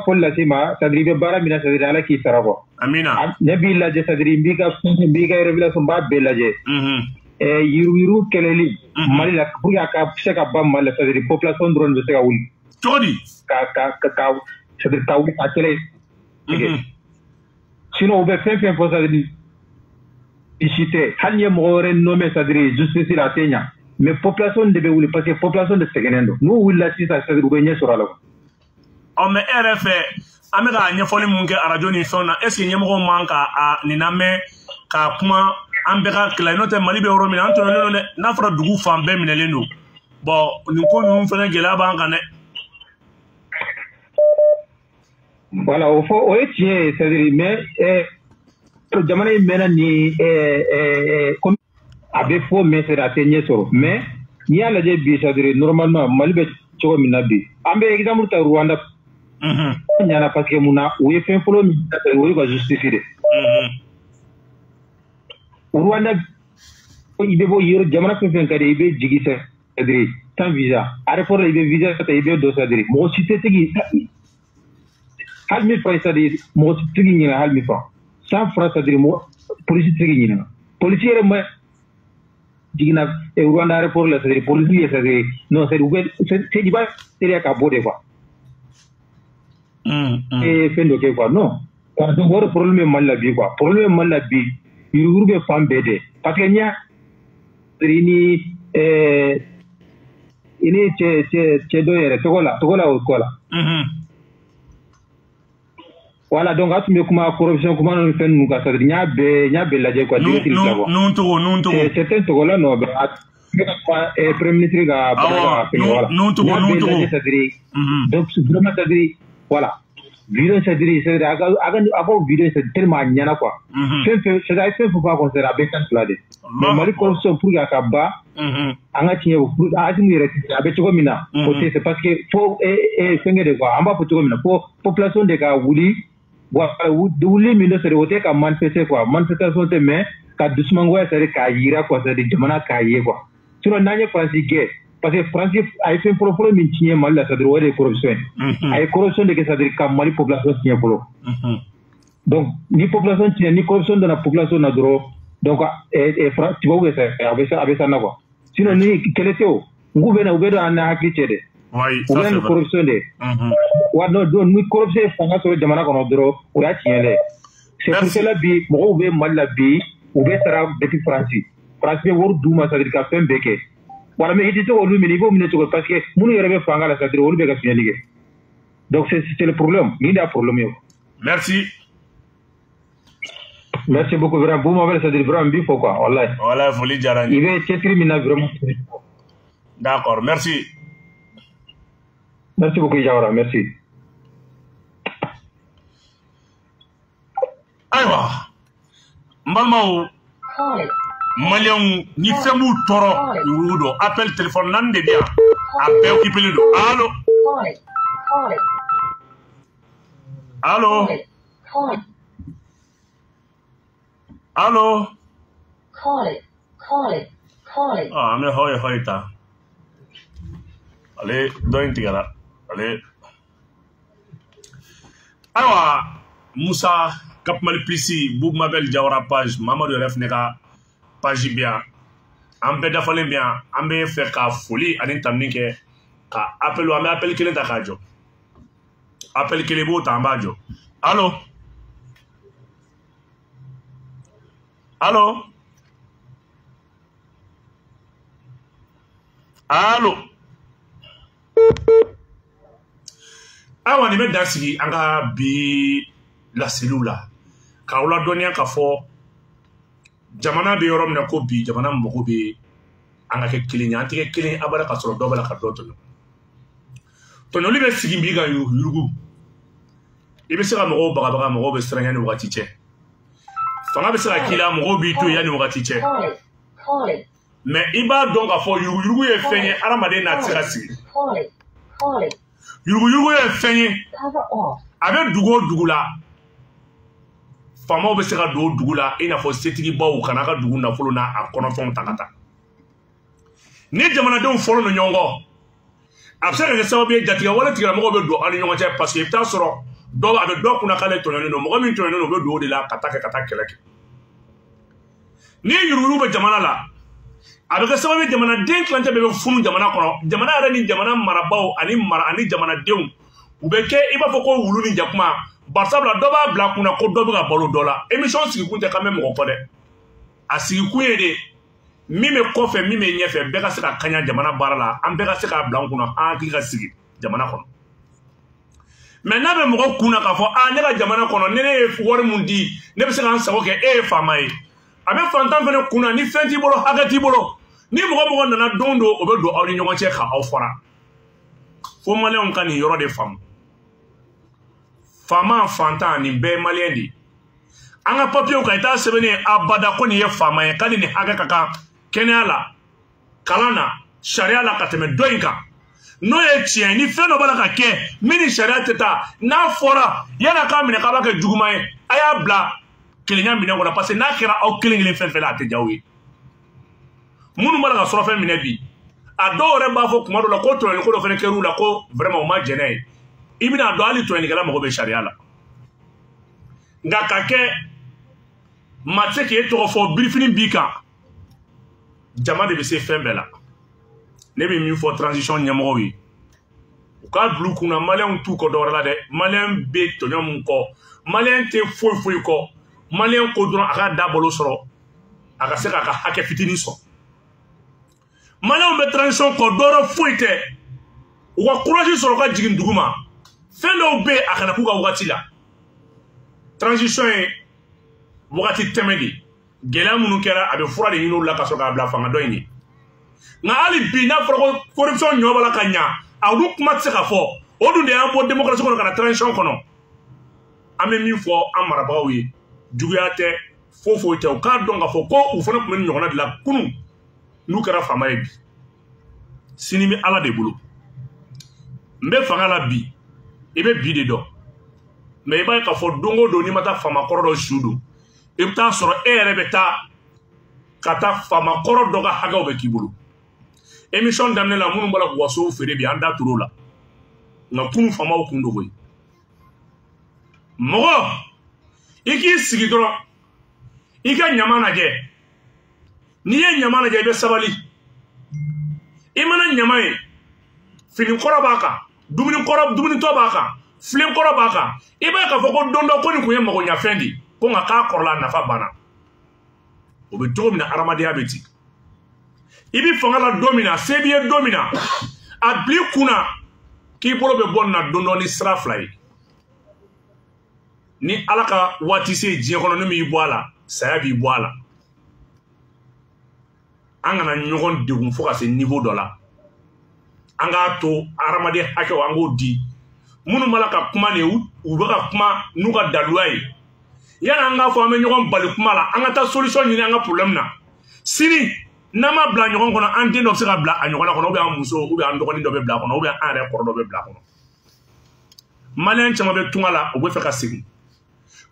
Speaker 9: folie là, c'est ma, ça drive bara mina, ça drive à la qui sera quoi.
Speaker 2: Amina.
Speaker 9: Nebi là, ça drive biga révélation bas bella. Yiru keleli, Mali la, pour y avoir chaque bam mal, ça drive population drone de Segaoui.
Speaker 2: Todi.
Speaker 9: C'est de taou à télé. Sinon, on va faire pour ça dire. Ici, Hanya Moren nommé ça dire justice la Tenya. Mais population de Béouli, parce que population de Segenendo. Nous, oui, la Tisa, ça veut gagner sur la loi.
Speaker 2: Oh, mais RFA, Amega, il y a fallu monter à Radio Nisona. Est-ce qu'il y a un manque à Niname, Kapuma, Ambera, Klanote, Malibe, Romina, Antonio, Nafra Dougou, Fambé, Mineleno. Bon, nous pouvons faire un gelaba en
Speaker 9: voilà, au fond, oui, c'est-à-dire, mais, Jamana mena ni abe fo mais c'est atteigné soro mais ni ala je bi c'est-à-dire normalement Mali chogo minabi ambe exemple ta Rwanda nyana parce que muna we fait follow mi we ko justifier Rwanda ibe bo yoro jamana ko fen kade ibe jigi c'est-à-dire sans visa aéroport ibe visa ta ibe do c'est-à-dire mo cité tigi halmi francs c'est-à-dire mo tigi ni halmi francs 100 francs c'est-à-dire mo police tigi ni policier ma digna e Rwanda aéroport la c'est-à-dire policier c'est-à-dire non c'est du bas c'est ka bodé quoi et fait le quoi non quand on voit le problème mal la vie quoi problème mal la vie il roule femme bébé parce que nya ini c'est doyere togola au kola voilà donc atu me kuma corruption kuma no fen mu ka sa nya be la je quoi
Speaker 2: non to
Speaker 9: c'est togola no be premier ministre ga voilà
Speaker 2: non to
Speaker 9: donc vraiment c'est voilà vidéo c'est avant vidéo c'est tellement nyana quoi c'est faut pas considérer avec ça là mais mali corruption pour ga ba anga tiye pour azimi reti avec ko mina côté c'est parce que faut fenge de quoi amba pour ko mina pour population de ga wuli wuli mina c'est wote ka manifester quoi manifestation c'est mais ka doucement quoi c'est ka yira quoi c'est de jamana ka yé quoi sur nanye français parce que France a fait un problème mintier mal la c'est-à-dire ouais corruption ay corruption de que c'est-à-dire ka mali population tient polo donc ni population tient ni corruption dans la population na dro donc France tu vois avec ça na quoi sinon ni kelete o ngube na hakitede
Speaker 2: oui
Speaker 9: ça c'est corruption de wa no don ni corruption fanga so jamana kono dro o ya tiele c'est pour cela bi mo be mal la bi ou be tara depuis France wor duma c'est-à-dire ka fem beke voilà mais il dit au lui niveau minute parce que mon yérebe fanga la c'est-à-dire on be ka finaliser donc c'est le problème il y a problème merci beaucoup vraiment vous m'avez c'est-à-dire vraiment bien quoi
Speaker 2: wallahi folie jarani
Speaker 9: il va être criminel vraiment
Speaker 2: d'accord merci
Speaker 9: beaucoup Jawara merci
Speaker 2: aywa mbalmao Malion ni femu toro yudo appel téléphone nan de bien appel qui peut allô ah mais hoy ta allez doin tigala allez awa Moussa Cap Malpisi Boub Mabel Jawara page Mamadou Ref neka page bien ambe dafalen bien ambe faire ka folie ani tamni ke ka appel kele ta kajo appel kele bo tambajo allô awa ni be dasigi anga bi la cellule ka wala donia ka fo jamana be yorom na ko bi jamana mbogo be anga ke kilinya antike kilin abara ka soro dobala ka doto to no libe sigi bi ga yurugu ibe sira mbogo baga mbogo be stranya ni wakati che fanga be sira kila mbogo bi to yani wakati che mais iba donc a fo yurugu e fenye aramade na tira sigi yurugu e fenye abe dugu la fama be se ka do dugu la ina fo setigi baw kana ka dugu na folo na a konoton takata ni jamanadenw folo no nyongo abse ka sababu jatiga wala tiga mo be do ani nyongo parce que ta soro do abe do kuna kale to no mo min to no be do de la kata keleke ni yururu be jamana la abe ka sababu jamana den klante be funu jamana kono jamana ara ni jamana marabaw ani jamana denw ubeke iba foko wulu ni jakuma barsabla doba bla kuna ko dobi ga balo dola émission sigi kunte quand même ko de a sigi kuye de mi me kofe mi me nyefe be ka se ka kanya jamana barala am be ka se ka bla kuna a ki ka sigi jamana kono mais na be mo kuna ka fo a ne ka jamana kono ne ne wori mundi ne be se ka sago ke e fama yi abe fantan fene kuna ni fenti bolo hagati bolo ni mo nana dondo o be do awni nyongo che ka aw fora fo male on kan yoro de fam fama fantan ni be malendi anga papier ka ita sebene abada ko ni ye fama ye kali ni haga kaka kɛnɛya la kalan na sariya la ka tɛmɛ dɔ in kan n'o ye tiɲɛ ni fɛn dɔ b'a la ka kɛ min ni sariya tɛ taa n'a fɔra yan'a k'a minɛ k'a b'a kɛ juguman ye a y'a bila kelenya minɛ kɔnɔ parce que n'a kɛra aw kelen kelen fɛn fɛn la a tɛ diya aw ye minnu b'a la ka surafɛn minɛ bi a dɔw yɛrɛ b'a fɔ kuma dɔ la ko tɔɲɔli ko dɔ fana kɛr'u la ko vraiment o ma jɛn n'a ye i bɛna dɔn hali tɔɲɔlikɛla mago bɛ sariya la nka ka kɛ maa tɛ se k'e tɔgɔ fɔ birifini b'i kan jama de bɛ se fɛn bɛɛ la ne bɛ min fɔ transition ɲɛmɔgɔw ye u ka bila u kunna maliyɛnw t'u kɔ dɔwɛrɛ la dɛ maliyɛn bɛ tɔɲɔ min kɔ maliyɛn tɛ foyi foyi kɔ maliyɛn ko dɔrɔn a ka da balo sɔrɔ a ka se k'a ka hakɛ fitinin sɔrɔ maliyɛnw bɛ transition kɔ dɔwɛrɛ foyi tɛ u ka courage sɔrɔ ka jigin dugu ma fɛn dɔw bɛ yen a kana k'u ka wagati la transition ye wagati tɛmɛ de gɛlɛya minnu kɛra a bɛ fura de ɲini olu la ka sɔrɔ k'a bila fanga dɔ in ye nka hali bi n'a fɔra ko corruption ɲɔ b'a la ka ɲa a olu kuma tɛ se ka fɔ o dun de y'an bɔ démocratie kɔnɔ ka na transition kɔnɔ an bɛ min fɔ an marabagaw ye juguya tɛ foyi foyi tɛ u k'a dɔn k'a fɔ ko u fana tun bɛ nin ɲɔgɔnna de la kunun n'u kɛra faama ye bi sini bɛ ala de bolo n bɛ fanga la bi i bɛ bi de dɔn mɛ i b'a ye k'a fɔ don o don n'i ma taa faama kɔrɔ dɔ su don i bɛ taa sɔrɔ e yɛrɛ bɛ taa ka taa faama kɔrɔ dɔ ka hakɛw bɛ k'i bolo émission daminɛ la minnu b'a la k'u ka sow feere bi an da tur'o la nka kunun faamaw kun dogo ye mɔgɔ i k'i sigi dɔrɔn i ka ɲama lajɛ n'i ye ɲama lajɛ i bɛ sabali i mana ɲama ye fini kɔrɔ b'a kan dumunitɔ b'a kan filen kɔrɔ b'a kan i b'a ye k'a fɔ ko don dɔ ko nin kun ye magoɲafɛn de ko nka k'a kɔrɔla a nafa banna o bɛ cogo min na adamadenya bɛ ten i bɛ fanga la don min na se b'i ye don min na a bil'i kunna k'i bolo bɛ bɔ nin na don dɔ ni sira fila ye ni ala ka waati se diɲɛ kɔnɔ ni m'i bɔ a la saya b'i bɔ a la an kana ɲɔgɔn degun fo ka se niveau dɔ la an k'a to hadamaden hakɛw an k'o di minnu b'a la ka kuma nin u bɛ ka kuma n'u ka daluya ye yanni an k'a fɔ an bɛ ɲɔgɔn bali kuma la an ka taa solution ɲini an ka problème na sini n'an ma bila ɲɔgɔn kɔnɔ an den dɔ bɛ se ka bila a ɲɔgɔnna kɔnɔ ou bien an muso ou bien an dɔgɔnin dɔ bɛ bila a kɔnɔ ou bien an yɛrɛ kɔrɔ dɔ bɛ bila a kɔnɔ maliyɛn caman bɛ tunga la u bɛ fɛ ka segin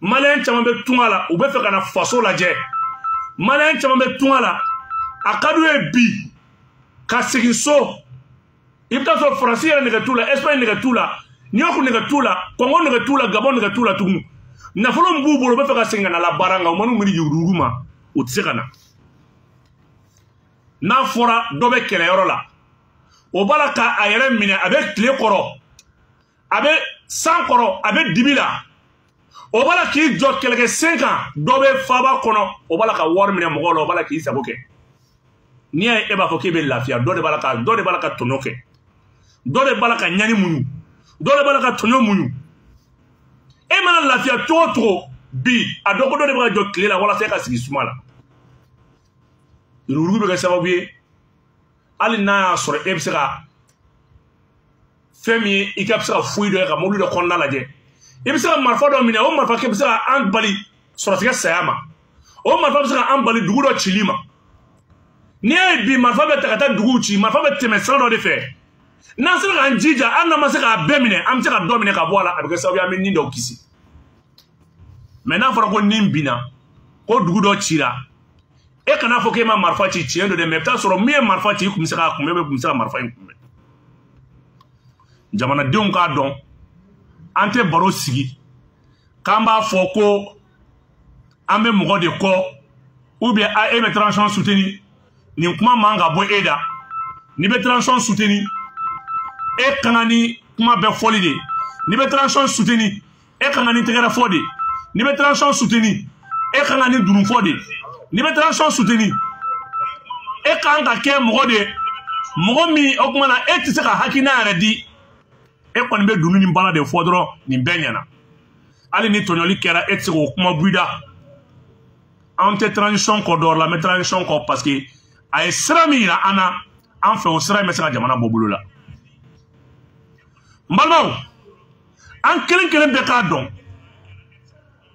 Speaker 2: maliyɛn caman bɛ tunga la u bɛ fɛ ka na faso lajɛ maliyɛn caman bɛ tunga la a ka d'u ye bi ka segin so i bɛ taa sɔrɔ faransi yɛrɛ nɛgɛ t'u la Espagne nɛgɛ t'u la New York nɛgɛ t'u la Congo nɛgɛ t'u la Gabon nɛgɛ t'u la tugun nafolo min b'u bolo u bɛ fɛ ka segin ka na labaara nka u ma n'u miiri yugurugu ma u tɛ se ka na n'a fɔra dɔ bɛ kɛlɛyɔrɔ la o b'a la k'a yɛrɛ minɛ a bɛ tile kɔrɔ a bɛ san kɔrɔ a bɛ dibi la o b'a la k'i jɔ kɛlɛkɛsen kan dɔ bɛ faaba kɔnɔ o b'a la ka wari minɛ mɔgɔw la o b'a la k'i sago kɛ n'i y'a ye e b'a fɔ k'e bɛ lafiya dɔ de b'a la ka tɔɲɔ kɛ dɔ de b'a la ka ɲani muɲu dɔ de b'a la ka tɔɲɔ muɲu e mana lafiya cogo o cogo bi a dɔn ko dɔ de bɛ ka jɔ tile la walasa e ka sigi suma la yurugu bɛ kɛ sababu ye hali n'a y'a sɔrɔ e bɛ se ka fɛn min ye i ka bɛ se ka foyi dɔ ye ka mobili dɔ kɔnɔna lajɛ i bɛ se ka marifa dɔ minɛ o marifa kɛ bɛ se ka an bali sɔrɔtigɛ saya ma o marifa bɛ se ka an bali dugu dɔ cili ma n'i ye bi marifa bɛ ta ka taa duguw ci marifa bɛ tɛmɛ sira dɔ de fɛ n'an sera k'an jija hali n'an ma se k'a bɛɛ minɛ an bɛ se ka dɔ minɛ ka bɔ a la a bɛ kɛ sababu ye an bɛ nin dɔw kisi mɛ n'a fɔra ko nin binna ko dugu dɔ cira e kana fɔ k'e ma marifa ci tiɲɛ don dɛ mɛ i bɛ taa sɔrɔ min ye marifa ci i kun bɛ se k'a kunbɛn bɛ kun bɛ se ka marifa in kunbɛn jamanadenw k'a dɔn an tɛ baro sigi k'an b'a fɔ ko an bɛ mɔgɔ de kɔ ou bien e bɛ transition soutenir nin kuma man ka bɔ e da n'i bɛ transition soutenir e ka kan ni kuma bɛɛ fɔli de n'i bɛ transition soutenir e ka kan ni tɛgɛrɛ fɔ de n'i bɛ transition soutenir e ka kan ni dunu fɔ de n'i bɛ transition soutenir e ka kan ka kɛ mɔgɔ de mɔgɔ min o kuma na e tɛ se ka hakilina yɛrɛ di e kɔni bɛ dunu ni bala de fɔ dɔrɔn nin bɛɛ ɲɛna hali ni tɔɲɔli kɛra e tɛ se k'o kuma bɔ i da an tɛ transition kɔ dɔwɛrɛ la an bɛ transition kɔ parce que a ye sira min yira an na an fɛ o sira in bɛ se ka jamana bɔ bolo la n balimaw an kelen kelen bɛɛ k'a dɔn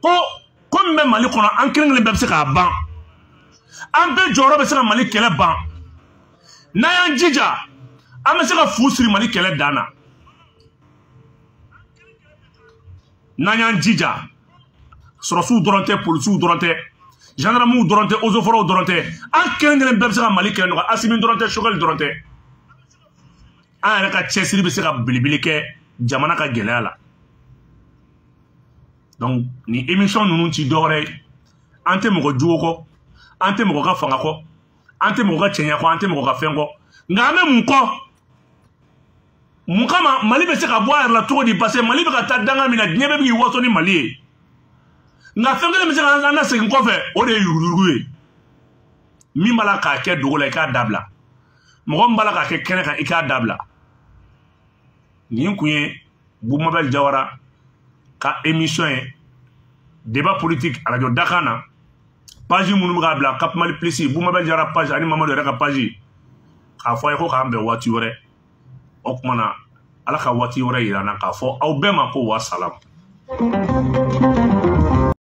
Speaker 2: ko min bɛ Mali kɔnɔ an kelen kelen bɛɛ bɛ se k'a ban an bɛɛ jɔyɔrɔ bɛ se ka Mali kɛlɛ ban n'a y'an jija an bɛ se ka fu siri Mali kɛlɛ dan na n'an y'an jija sɔrɔsiw dɔrɔn tɛ polisiw dɔrɔn tɛ gendarmew dɔrɔn tɛ eaux et forêts dɔrɔn tɛ an kelen-kelen bɛɛ bɛ se ka Mali kɛlɛ nɔgɔya Asimi dɔrɔn tɛ Choguel dɔrɔn tɛ an yɛrɛ ka cɛsiri bɛ se ka belebele kɛ jamana ka gɛlɛya la donc ni émission ninnu ti dɔwɛrɛ ye an tɛ mɔgɔ jugu kɔ an tɛ mɔgɔ ka fanga kɔ an tɛ mɔgɔ ka cɛɲa kɔ an tɛ mɔgɔ ka fɛn kɔ nka an bɛ mun kɔ mun kama Mali bɛ se ka bɔ a yɛrɛ la cogo di parce que Mali bɛ ka taa danga min na diɲɛ bɛɛ bɛ k'i waso ni Mali ye nka fɛn kelen bɛ se ka an lasegin kɔfɛ o de ye yuruguyurugu ye min b'a la k'a kɛ dogo la i k'a dabila mɔgɔ min b'a la k'a kɛ kɛnɛ kan i k'a dabila nin kun ye Boumabel Jawara ka émission ye débat politique radio Dakar na page minnu bɛ k'a bila Cap Mali Plus Boumabel Jawara page ani Mamadu yɛrɛ ka page k'a fɔ a ye ko k'an bɛn waati wɛrɛ o tuma na Ala ka waati wɛrɛ yira an na k'a fɔ aw bɛɛ ma ko wa salam